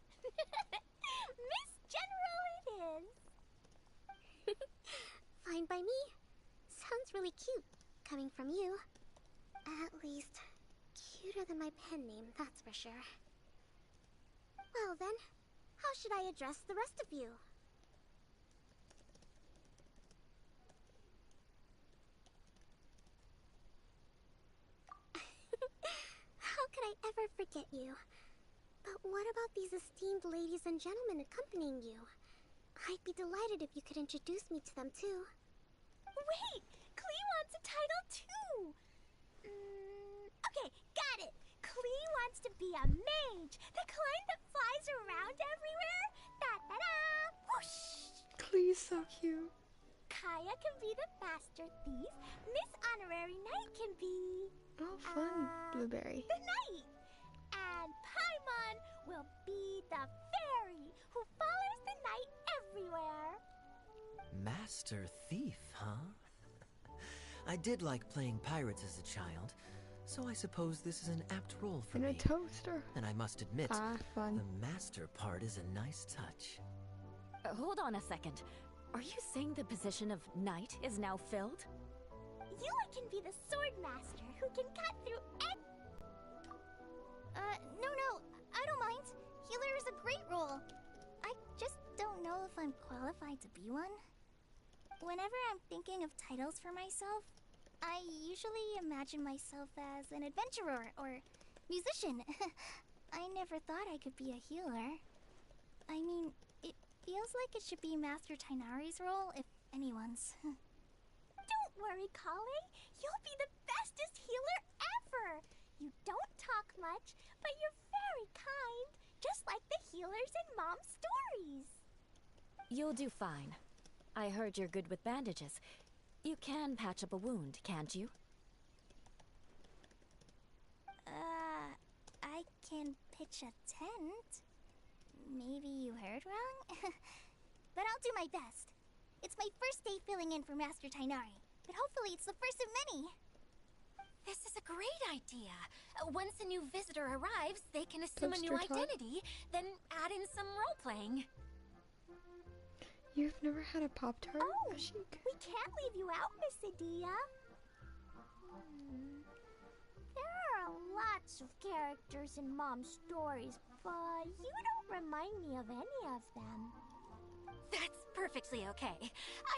Miss General it is. Fine by me. Sounds really cute, coming from you. At least, cuter than my pen name, that's for sure. Well then, how should I address the rest of you? How could I ever forget you? But what about these esteemed ladies and gentlemen accompanying you? I'd be delighted if you could introduce me to them too. Wait! Klee wants a title too! Okay, got it! Klee wants to be a mage! The kind that flies around everywhere! Da-da-da! Whoosh! Klee's so cute. Kaya can be the master thief. Miss Honorary Knight can be... Oh, fun. Blueberry. The knight! And Paimon will be the fairy who follows the knight everywhere. Master Thief, huh? I did like playing pirates as a child, So I suppose this is an apt role for In me. a toaster. And I must admit, Fun. the master part is a nice touch. Hold on a second. Are you saying the position of knight is now filled? Yula can be the sword master who can cut through No, I don't mind. Healer is a great role. I just don't know if I'm qualified to be one. Whenever I'm thinking of titles for myself, I usually imagine myself as an adventurer or musician. I never thought I could be a healer. I mean, it feels like it should be Master Tainari's role, if anyone's. Don't worry, Kale. You'll be the bestest healer ever. You don't talk much, but you're very kind, just like the healers in Mom's stories. You'll do fine. I heard you're good with bandages. You can patch up a wound, can't you? I can pitch a tent. Maybe you heard wrong? But I'll do my best. It's my first day filling in for Master Tainari, but hopefully it's the first of many. This is a great idea. Once a new visitor arrives, they can assume a new Toaster talk? identity, then add in some role-playing. You've never had a Pop-Tart, Oh, Ashik? we can't leave you out, Miss Adia. There are lots of characters in Mom's stories, but you don't remind me of any of them. That's perfectly okay.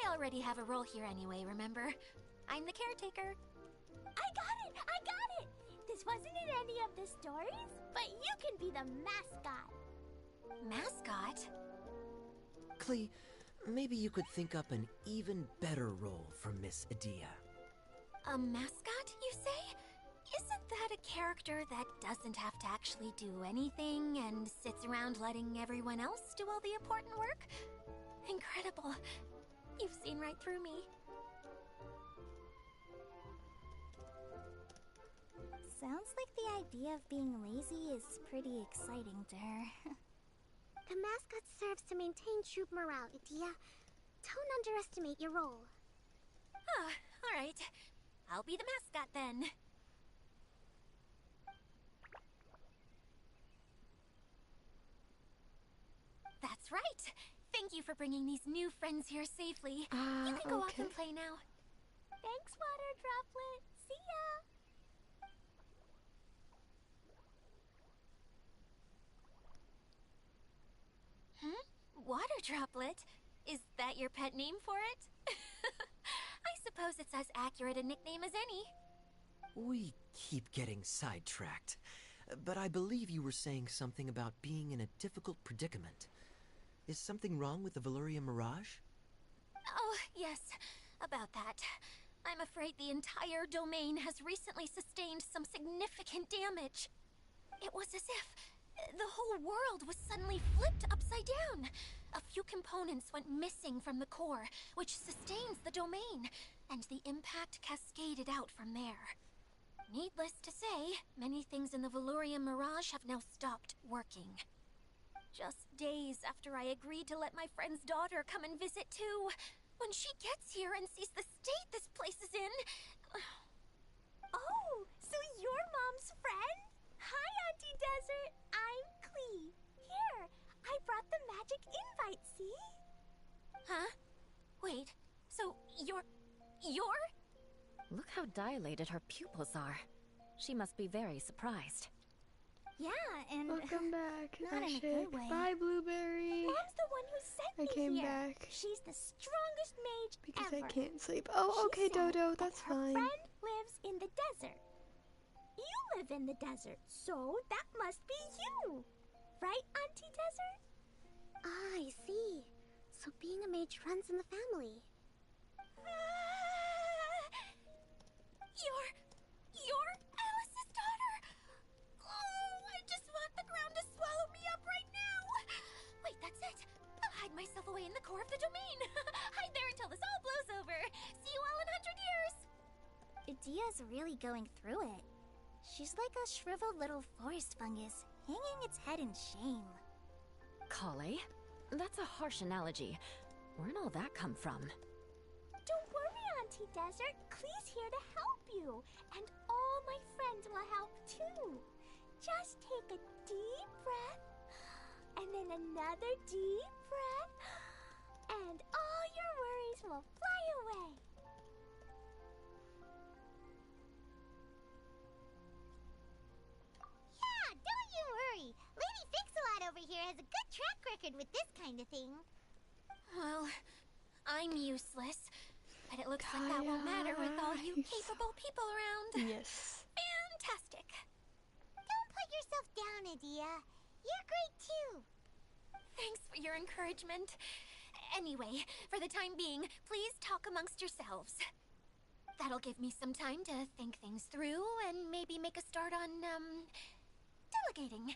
I already have a role here anyway, remember? I'm the caretaker. I got it! This wasn't in any of the stories, but you can be the mascot. Mascot? Klee, maybe you could think up an even better role for Miss Adia. A mascot, you say? Isn't that a character that doesn't have to actually do anything and sits around letting everyone else do all the important work? Incredible. You've seen right through me. Sounds like the idea of being lazy is pretty exciting to her. The mascot serves to maintain troop morale, Adia. Don't underestimate your role. Ah, alright. I'll be the mascot then. That's right. Thank you for bringing these new friends here safely. You can go off and play now. Thanks, Water Droplet. See ya! Water Droplet? Is that your pet name for it? I suppose it's as accurate a nickname as any. We keep getting sidetracked, but I believe you were saying something about being in a difficult predicament. Is something wrong with the Valyria Mirage? Oh, yes, about that. I'm afraid the entire domain has recently sustained some significant damage. It was as if the whole world was suddenly flipped upside down. A few components went missing from the core, which sustains the domain, and the impact cascaded out from there. Needless to say, many things in the Valyria Mirage have now stopped working. Just days after I agreed to let my friend's daughter come and visit too, when she gets here and sees the state this place is in... Oh, so you're Mom's friend? Hi, Auntie Desert. I'm Klee. Here, I brought the magic invite, see? Huh? Wait, so you're... Look how dilated her pupils are. She must be very surprised. Yeah, and... Welcome back, Not in a Ashik. good way. Bye, Blueberry. Mom's the one who sent I me came here. back She's the strongest mage because ever. I can't sleep. Oh, She okay, said Dodo, that that's her fine. friend lives in the desert. You live in the desert, so that must be you. Right, Auntie Desert? Ah, I see. So being a mage runs in the family. You're Alice's daughter! Oh, I just want the ground to swallow me up right now! Wait, that's it! I'll hide myself away in the core of the domain! Hide there until this all blows over! See you all in 100 years! Adia's really going through it. She's like a shriveled little forest fungus, hanging its head in shame. Kale? That's a harsh analogy. Where'd all that come from? Don't worry, Auntie empty desert, Klee's here to help you. And all my friends will help too. Just take a deep breath, and then another deep breath, and all your worries will fly away. Yeah, don't you worry. Lady Fix-a-Lot over here has a good track record with this kind of thing. Well, I'm useless, but it looks like that won't matter with all you capable people around. Yes. Fantastic. Don't put yourself down, Adia. You're great too. Thanks for your encouragement. Anyway, for the time being, please talk amongst yourselves. That'll give me some time to think things through and maybe make a start on, delegating.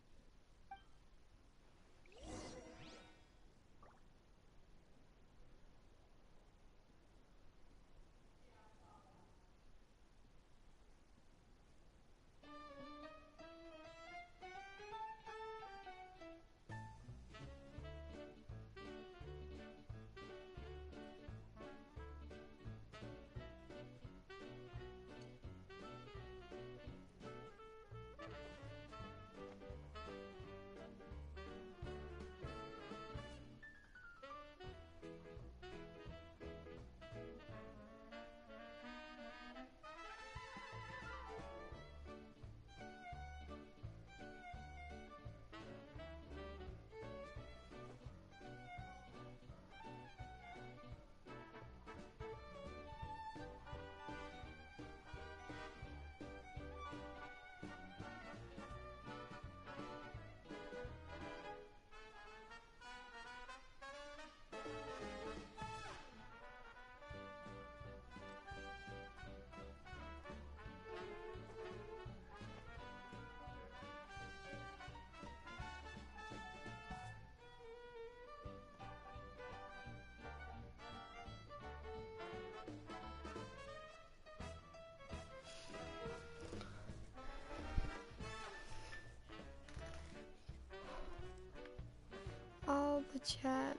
All the chat.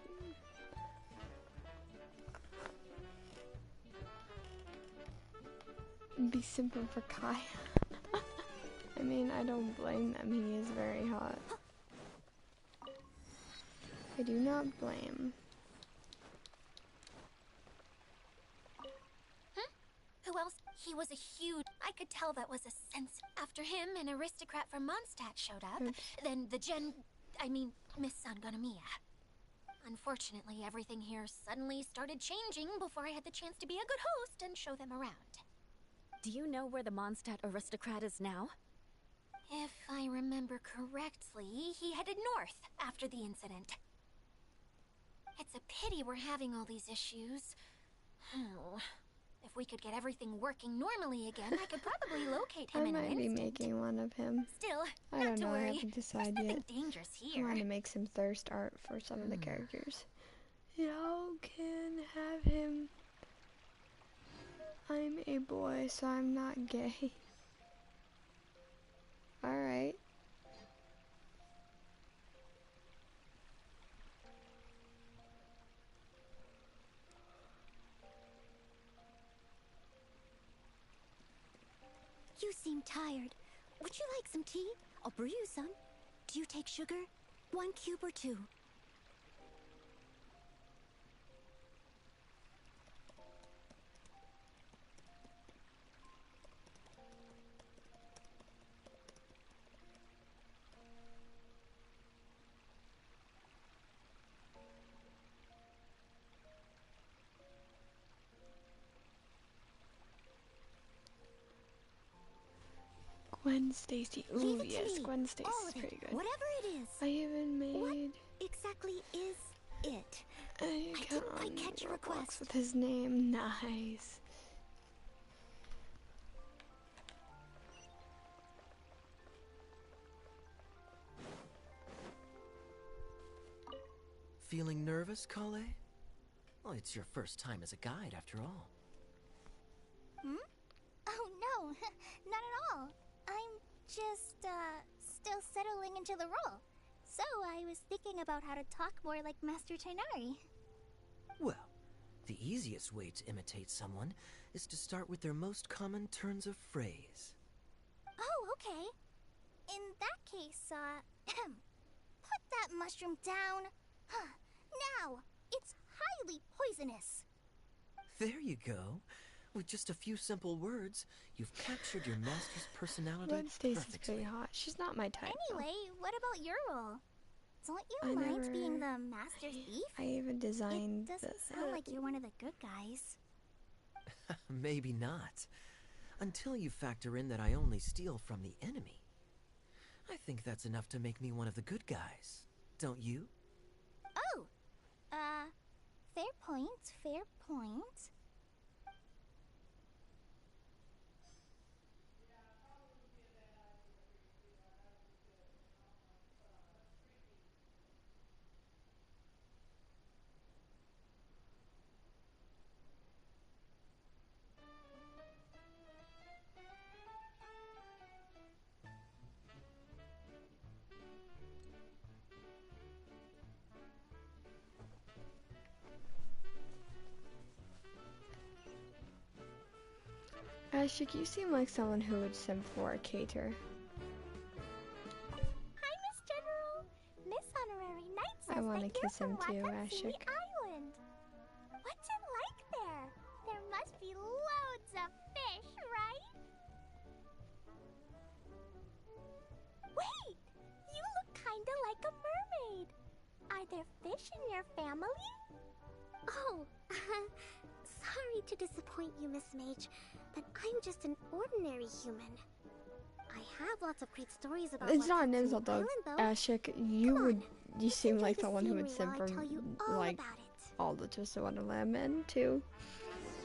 Be simping for Kai. I mean, I don't blame them. He is very hot. I do not blame. Who else? He was a huge... I could tell that was a sense. After him, an aristocrat from Mondstadt showed up. Then the Miss Sangonomiya. Unfortunately, everything here suddenly started changing before I had the chance to be a good host and show them around. Do you know where the Mondstadt aristocrat is now? If I remember correctly, he headed north after the incident. It's a pity we're having all these issues. Oh, if we could get everything working normally again, I could probably locate him in an I might be instant. making one of him. Still, I don't not to know. I worry. haven't decided There's nothing yet. dangerous I here. want to make some thirst art for some of the characters. Y'all can have him. I'm a boy, so I'm not gay. Alright. You seem tired. Would you like some tea? I'll brew you some. Do you take sugar? 1 cube or 2? Gwen Stacy. Leave Ooh, it to yes, me. Gwen Stacy's All of it. pretty good. Whatever it is. I even made What exactly is it? a didn't account quite on catch your Roblox request. with his name. Nice. Feeling nervous, Kale? Well, it's your first time as a guide, after all. Oh no, not at all. I'm just, still settling into the role. So I was thinking about how to talk more like Master Tighnari. Well, the easiest way to imitate someone is to start with their most common turns of phrase. Oh, okay. In that case, put that mushroom down. Now, it's highly poisonous. There you go. With just a few simple words, you've captured your master's personality Gwen Stacy's perfectly. pretty hot. She's not my type, though. Anyway, what about your role? Don't you I mind never- being the master thief? I even designed It doesn't sound like you're one of the good guys. Maybe not. Until you factor in that I only steal from the enemy. I think that's enough to make me one of the good guys. Don't you? Oh! Fair point, fair point. Ashik, you seem like someone who would simp for a cater. Hi, Miss General. Miss Honorary Knight says I wanna that kiss you're him from too, Watatsumi Ashik. Island. What's it like there? There must be loads of fish, right? Wait! You look kinda like a mermaid. Are there fish in your family? Oh, sorry to disappoint you, Miss Mage, but I'm just an ordinary human. I have lots of great stories about It's not an Watatsumi insult, though. Island, though. Ashik, you seem Enjoy like the someone who would scenery simp while I for, tell you all like, about it. all the Twisted Wonderland men, too.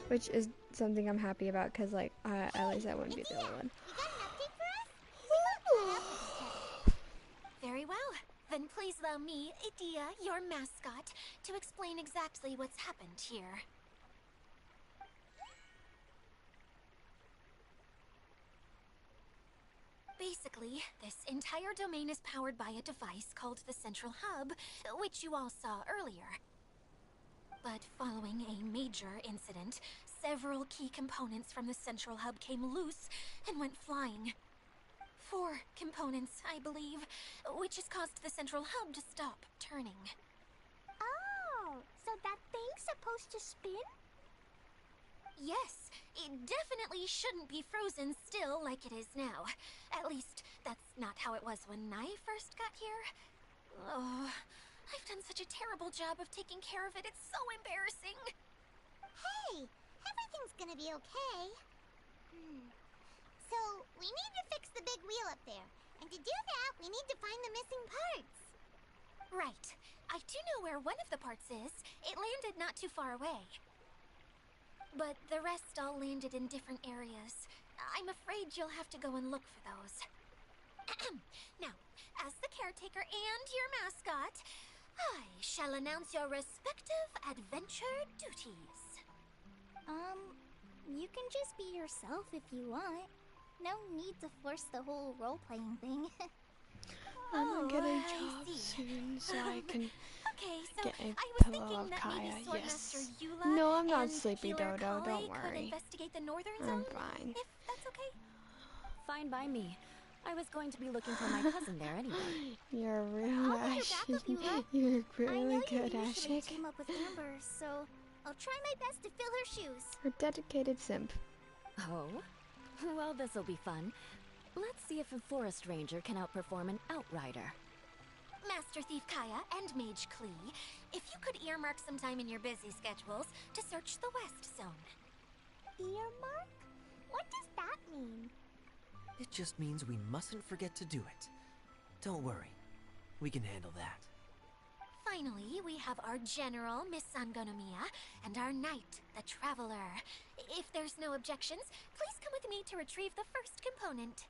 Which is something I'm happy about, because, like, at least I wouldn't be the only one. You got an update for us? We got caught up with this test. Very well. Then please allow me, Idia, your mascot, to explain exactly what's happened here. Basically, this entire domain is powered by a device called the Central Hub, which you all saw earlier. But following a major incident, several key components from the Central Hub came loose and went flying. 4 components, I believe, which has caused the Central Hub to stop turning. Oh, so that thing's supposed to spin? Yes, it definitely shouldn't be frozen still like it is now. At least, that's not how it was when I first got here. Oh, I've done such a terrible job of taking care of it, it's so embarrassing. Hey, everything's gonna be okay. So, we need to fix the big wheel up there. And to do that, we need to find the missing parts. Right. I do know where one of the parts is. It landed not too far away. But the rest all landed in different areas. I'm afraid you'll have to go and look for those. Now, as the caretaker and your mascot, I shall announce your respective adventure duties. You can just be yourself if you want. No need to force the whole role-playing thing. I'm gonna get a I job see. soon so I can Okay, so get a I was pillow thinking of that maybe Kaya, Swordmaster yes. Eula No, I'm not and sleepy, Healer Dodo, Kali don't could worry. investigate the northern I'm zone, fine. if that's okay. Fine by me. I was going to be looking for my cousin there anyway. You're real, I'll be your Ashik. backup, Eula. You're I know really you good, usually Ashik. team up with Amber, so I'll try my best to fill her shoes. You're a dedicated simp. Oh? Well, this'll be fun. Let's see if a forest ranger can outperform an outrider. Master Thief Kaya and Mage Klee, if you could earmark some time in your busy schedules to search the West Zone. Earmark? What does that mean? It just means we mustn't forget to do it. Don't worry. We can handle that. Finally, we have our General, Miss Sangonomiya, and our Knight, the Traveler. If there's no objections, please come with me to retrieve the first component.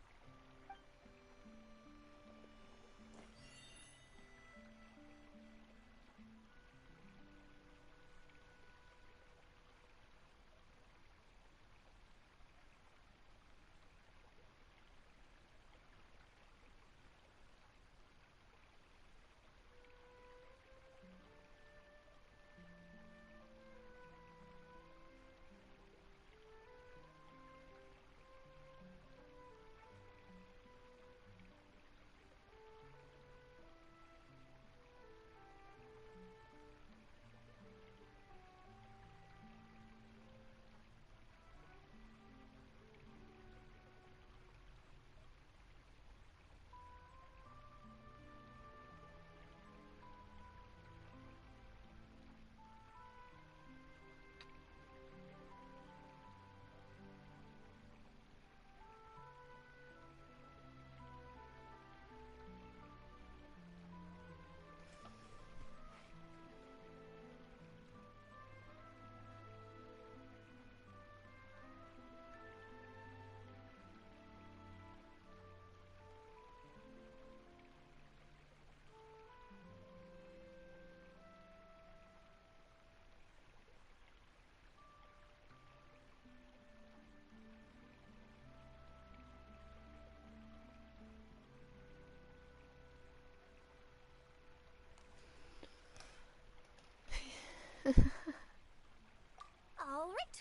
Alright,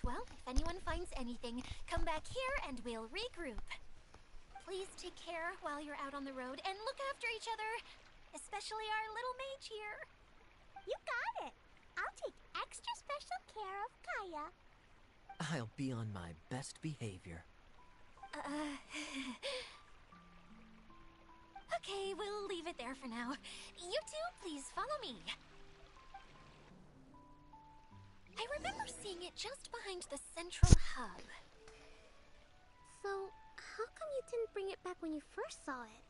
well, if anyone finds anything, come back here and we'll regroup. Please take care while you're out on the road and look after each other, especially our little mage here. You got it. I'll take extra special care of Kaya. I'll be on my best behavior. Okay, we'll leave it there for now. You two, please follow me. I remember seeing it just behind the central hub. So, how come you didn't bring it back when you first saw it?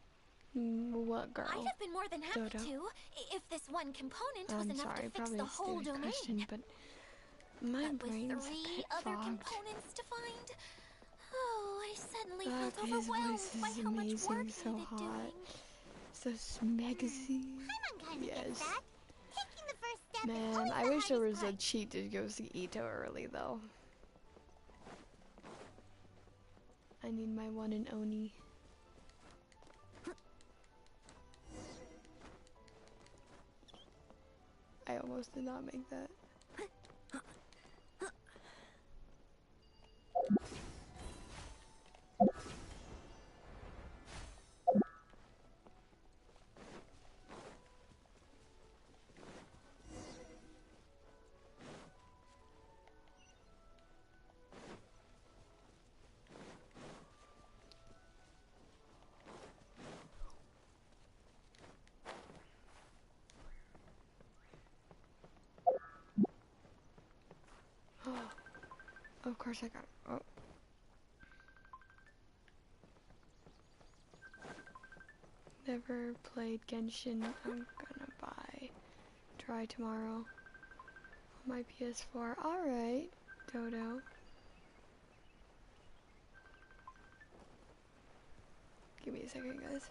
What girl? I'd have been more than happy Dodo? to, if this one component was I'm enough sorry, to fix probably the a whole stupid domain. question, but my But with brain's a 3 bit other fogged. components to find, oh, I suddenly felt His overwhelmed voice by is how much amazing, work so needed hot, doing. so smegzy. Paimon kinda Yes. gets that. Taking the first step is Man, always I the wish there hardest was a part. cheat to go see Ito early, though. I need my one and Oni. I almost did not make that. Of course I got it. Oh. Never played Genshin. I'm gonna try tomorrow on my PS4. Alright, Dodo. Give me a second, guys.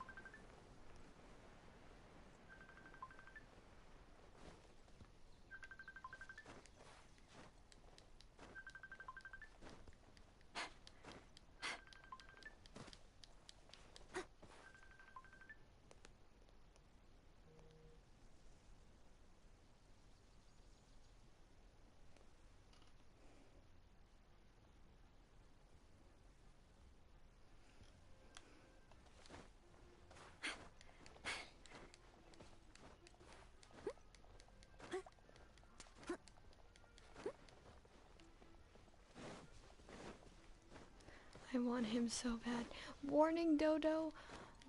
I want him so bad. Warning, Dodo.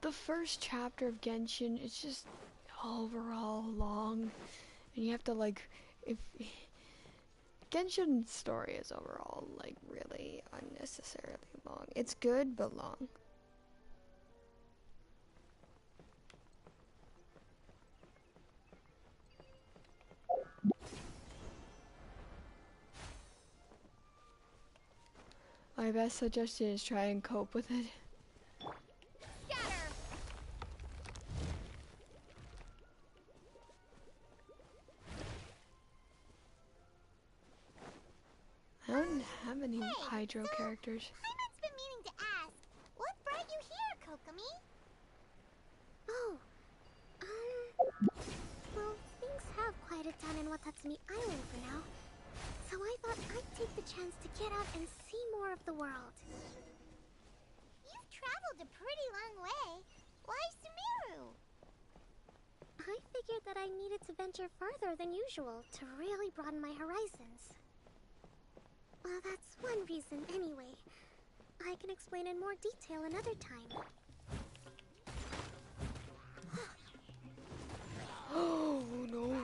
The first chapter of Genshin is just overall long. And you have to, like, if... Genshin's story is overall, like, really unnecessarily long. It's good, but long. My best suggestion is try and cope with it. I don't have any Hydro characters. Paimon's been meaning to ask, what brought you here, Kokomi? Oh, well, things have quieted down in Watatsumi Island for now. So I thought I'd take the chance to get out and see more of the world. You've traveled a pretty long way. Why Sumeru? I figured that I needed to venture further than usual to really broaden my horizons. Well, that's one reason anyway. I can explain in more detail another time. Oh no.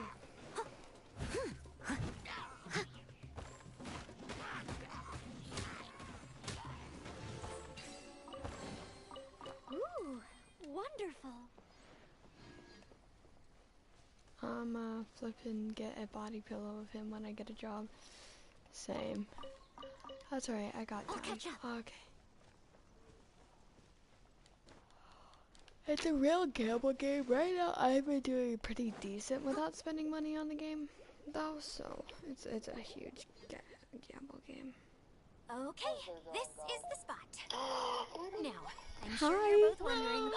Ooh, wonderful. I'm flippin' get a body pillow of him when I get a job. Same. That's alright, I got time. I'll catch up. Okay. It's a real gamble game. Right now, I've been doing pretty decent without spending money on the game, though, so it's a huge gamble game. Okay, this is the spot. Now, I'm sure you're both wondering,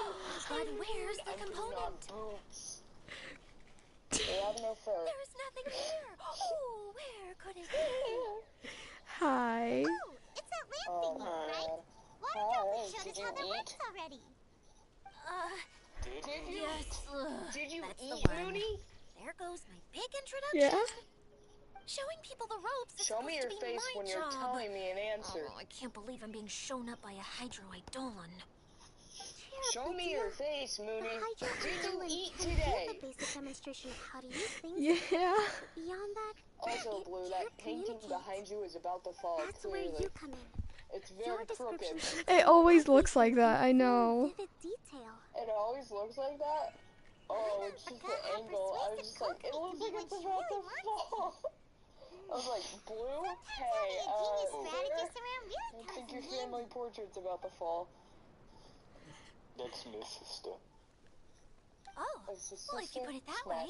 but where's the component? They have no fur. There's nothing here. Oh, could it be? Hi. Oh, it's that lamp thingy, right? Why don't we show us how that works already? Did you? Yes. Did you That's eat, the one. Mooney? There goes my big introduction. Yeah. Showing people the ropes is Show me supposed your to be face my when job. you're telling me an answer. Oh, I can't believe I'm being shown up by a Hydroidolon. Show me your face, Mooney. The Did you eat can today? give a basic demonstration of how to use things. Yeah. Beyond that, Also, it Blue, can't that painting communicate. behind you is about to fall That's clearly. where you come in. It's Your very description crooked. speaks It of always looks like everything that, I in full, know. vivid detail. It always looks like that? Oh, it's just the angle. I was just like, it looks like it's about to fall. I was like, Blue, hey, Strategist around I really think comes your in handy. family portrait's about to fall. That's my sister. Oh, It's the well, if you sister put it that smash. way.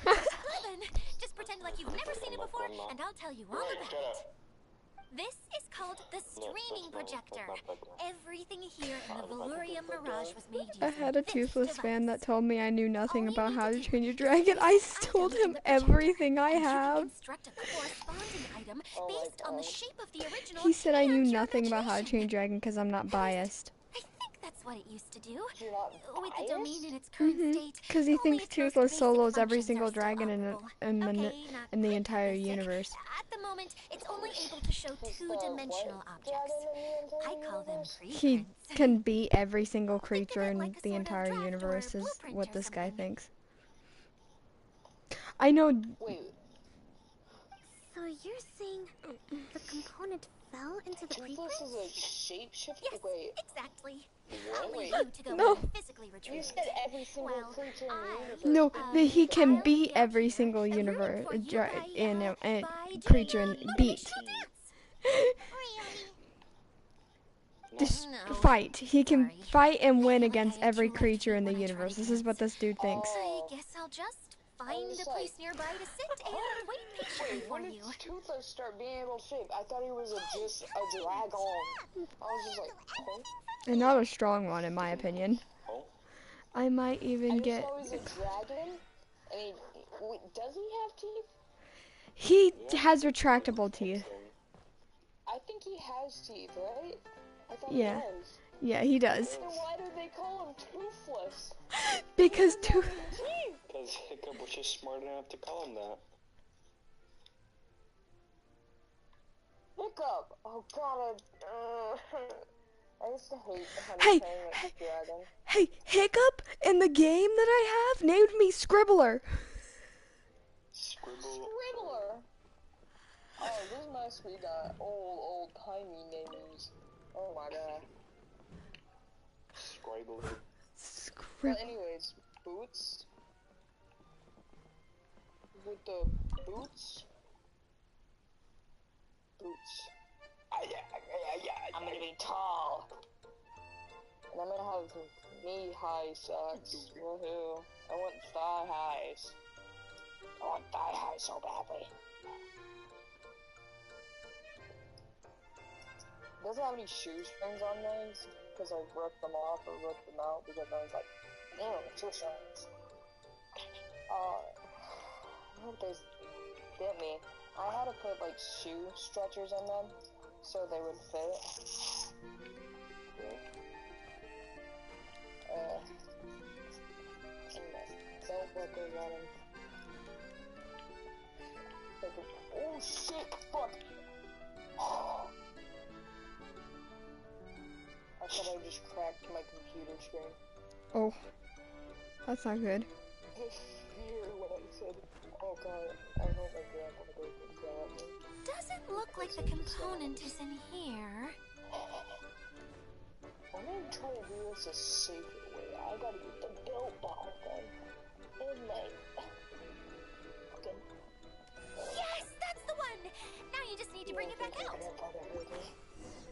Well then, just pretend like you've never seen it before, and I'll tell you all about it. This is called the streaming projector. Everything here in the Valurium Mirage was made using I had a this toothless fan device. that told me I knew nothing All you about need How to to do Train Your is Dragon. place I this told item in him the projector, everything I and you can have. construct a corresponding item Oh my based on the God. shape of the original. He said I and knew your nothing about How to imagination. Train Your Dragon because I'm not biased. I think that's what it used to do. You're not With the biased? domain in its current state. Because he only thinks its most Toothless basic solos every functions single are still dragon operable. in Okay, not the quite entire that basic. universe. At the moment, it's only able to show He's the two-dimensional what objects. dragon in the I entire call them universe? He preprints. can beat every single Think of creature it in like a the sort of entire draft or universe is blueprint what or this guy something. thinks. I know. Wait, So you're saying the component fell into the Toothless preprint? is a shapeshifter? Yes, Wait, exactly. what? I'll leave Wait, you to go No. in and physically retrieve you it. said every single Well, creature in the I- universe. No, couldn't that he be can that? beat I'll every here, single rooting universe for you by doing creature a and motivational beat. dance. Really? Just No. fight. He can Sorry. fight and win I against have every two left creature feet in the when I try to universe. This is what dance. this dude thinks. Oh. I guess I'll just find was a place like- nearby to sit and wait patiently Wait, for when did you. Toothless start being able to shape? I thought he was just a dragon. I was just like, oh. And not a strong one, in my opinion. Oh? I might I even just get. thought he was a dragon. And he, wait, does he have teeth? He has retractable teeth. I think he has teeth, right? I thought Yeah. he does. Yeah, he does. Then why did they call him Toothless? Because He doesn't Tooth. have teeth. Because Hiccup was just smart enough to call him that. Hiccup! Oh god, I used to hate how Hey, to train hey, this dragon. Hey, Hiccup in the game that I have named me Scribbler. Scribble. Scribbler! Oh, this must be the old timey names. Oh my god. Scribble. But anyways, boots. With the boots. Boots. I'm gonna be tall. And I'm gonna have knee-high socks. Woohoo. I want thigh highs. I want thigh highs so badly. Doesn't have any shoestrings on these because I ripped them off or ripped them out because I was like, shoestrings. I hope they fit me. I had to put like shoe stretchers in them so they would fit. Don't let go on him. Oh shit! Fuck! I thought I just cracked my computer screen. Oh, that's not good. Here when I said, oh god, I hope my grandpa doesn't grab me. Doesn't look like the component is in here. I'm gonna try to do this a safer way. I gotta get the belt buckle thing. And my fucking... Yes, that's the one! Now you just need to bring it back out. I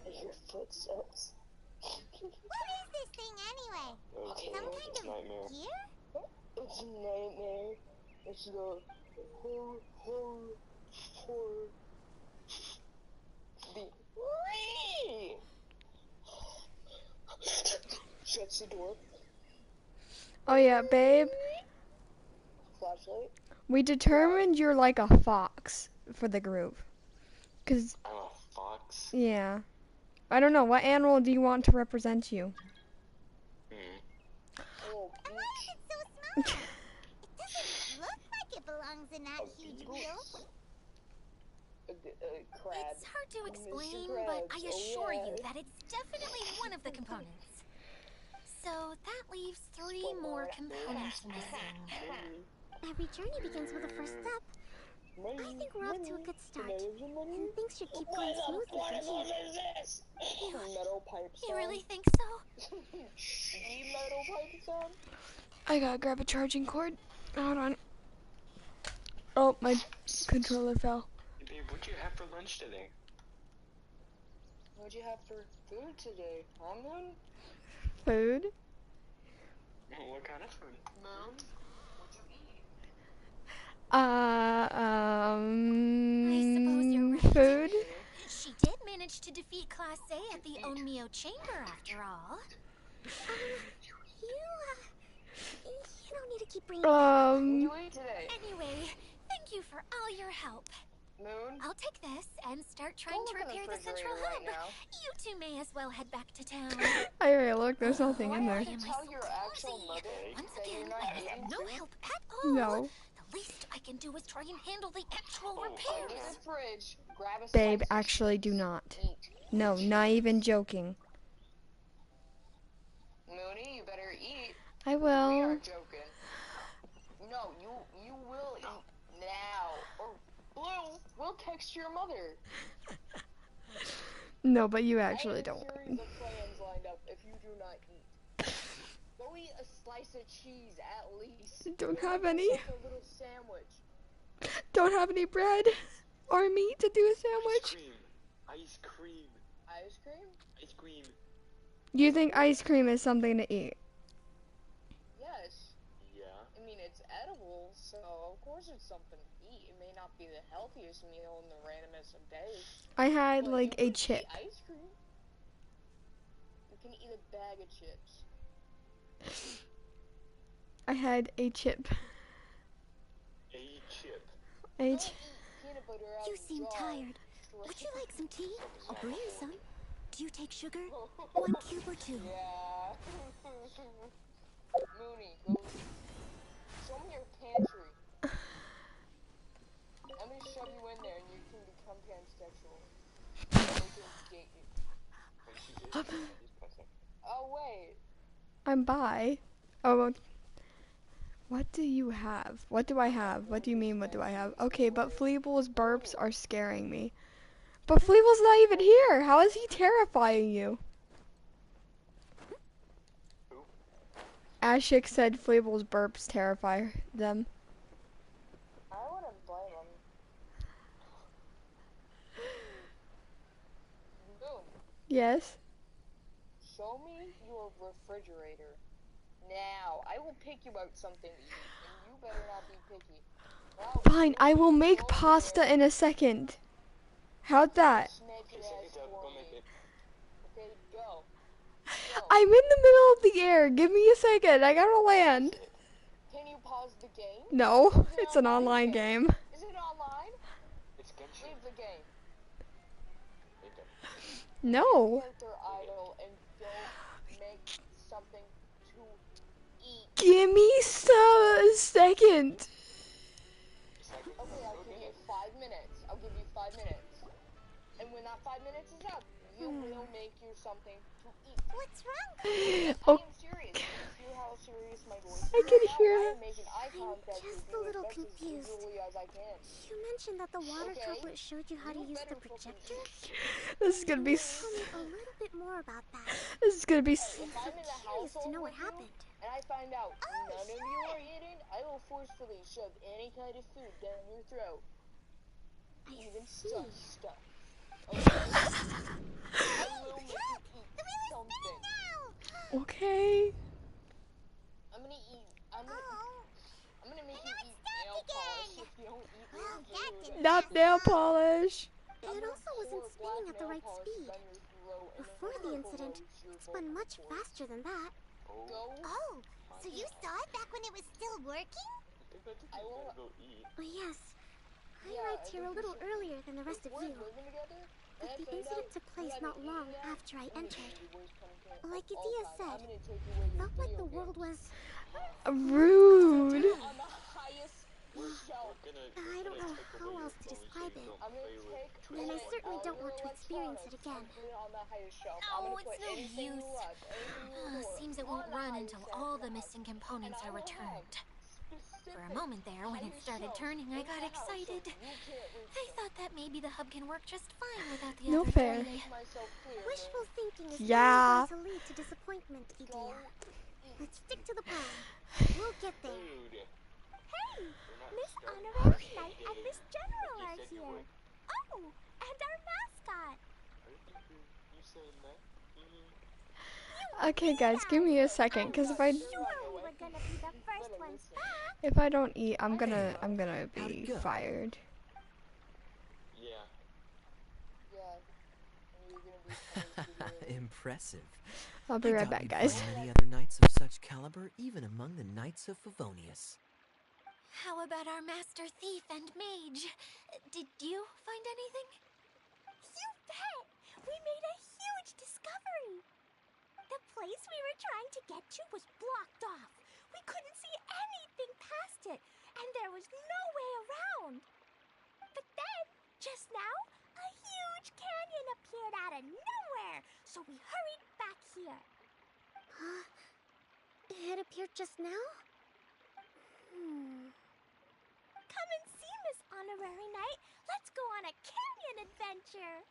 hear footsteps. What is this thing anyway? Okay, Some it's kind nightmare. of gear? It's a nightmare. It's the horror the shuts the door. Oh yeah, babe. Flashlight. We determined you're like a fox. for the group. Cause I'm a fox. yeah, I don't know. What animal do you want to represent you? Oh, It's so small. It doesn't look like it belongs in that huge wheel. crab. It's hard to Mr. explain, Krabs. but I Oh, assure you yeah. that it's definitely one of the components. So that leaves 3 more components missing. Every journey begins with a first step. I think we're off to a good start. And things should keep going smoothly from here. Metal pipe You sound. really think so? Metal pipe sound? I gotta grab a charging cord. Hold on. Oh, my controller fell. Babe, what'd you have for lunch today? What'd you have for food today, huh, Moon? Food? What kind of food? Moon? What'd you eat? suppose you're right. Food? She did manage to defeat Class A at the Onmyo Chamber, after all. You don't need to keep bringing What'd you eat today? Anyway, thank you for all your help. Moon? I'll take this and start trying Go to look in the repair the central refrigerator hub. right now. You two may as well head back to town. I already looked, there's nothing in Why there. am I Tell so your actual clumsy? mother Once that again, you're not I have eating no food? help at all. No. The least I can do is try and handle the actual Go to repairs. the fridge, grab a Babe, slice of actually cheese, do not. Eat. No, not even joking. Mooney, you better eat. I We will. aren't joking. No, you will eat now. Or Blue, we'll text your mother. No, but you I actually have don't. a series of plans lined up if you do not eat. Go eat a slice of cheese at least. Don't Go have make any. yourself a little sandwich. Don't have any bread or meat to do a sandwich. Ice cream. Ice cream? Ice cream. You think ice cream is something to eat? Yes. Yeah. I mean, it's edible, so of course it's something to eat. It may not be the healthiest meal in the randomest of days. I had But like you a can chip. Eat ice cream. You can eat a bag of chips. I had a chip. A chip. A Don't ch- eat peanut butter out You of a seem jar. tired. Straight- Would you like some tea? I'll brew you some. Do you take sugar? Oh. 1 cube or 2? Yeah. Mooney, go. Show me your pantry. I'm gonna shove you in there and you can become pansexual. We can date you. Oh, wait. I'm bi. Oh, well, what do you have? What do I have? What do you mean, what do I have? Okay, but Fleeble's burps are scaring me. But Fleeble's not even here. How is he terrifying you? Ashik said Fleeble's burps terrify them. I wouldn't blame him. Boom. Yes? Show me your refrigerator. Now, I will pick you out something to eat, and you better not be picky. Now, Fine, I will make pasta in a second. How'd that? Snake your Okay, ass for go me. make it. Okay, go. I'm in the middle of the air. Give me a second. I gotta land. Can you pause the game? No, it's an online game. Is it online? It's Genshin. Leave the game. No. Character idle and don't make something to eat. Give me a second. Okay, I'll give you 5 minutes. I'll give you 5 minutes. And when that 5 minutes is up, you will make you something to eat. What's wrong? I Oh, am serious. Do you hear how serious my voice is? I can Now hear I it. am making eye contact with just you a little as best confused. as easily as I can. You mentioned that the water Okay. tablet showed you how to You use the better fucking projector? This is gonna be. Tell me a little bit more about that. This is gonna be. If I'm in the Curious to household know what with you, happened. and I find out none of you are eating, I will forcefully shove any kind of food down your throat. Even stuff. Okay? I will make you eat something. Okay. I'm gonna make you eat nail again. polish if you don't eat Well, your that food. didn't Not nail polish. It also wasn't spinning at the right speed. Before the incident, it spun much faster than that. Go. Oh, so you saw it back when it was still working? I will. Go eat. Yes, I arrived here a little earlier than the rest of you, but the incident took place not long after I entered. Like Idea said, felt like the world was... Rude. I don't know how else to describe it, and I certainly don't want to experience it again. No, it's no use. Seems it won't run until all the missing components are returned. For a moment there, when it started turning, I got excited. I thought that maybe the hub can work just fine without the No other fair. three. Wishful thinking is Yeah. only going to lead to disappointment, Idea. Let's stick to the plan. We'll get there. Hey! Miss Honorary Knight and Miss General are here. Oh, and our mascot. Okay, guys, give me a second, because if I Sure, we were gonna be the first ones back. if I don't eat, I'm gonna be fired. Impressive. I'll be I right doubt back, we'd guys. find many other knights of such caliber, even among the knights of Favonius. How about our master thief and mage? Did you find anything? You bet! We made a huge discovery. The place we were trying to get to was blocked off. We couldn't see anything past it, and there was no way around. But then, just now, a huge canyon appeared out of nowhere, so we hurried back here. Huh? It appeared just now? Come and see, Miss Honorary Knight. Let's go on a canyon adventure.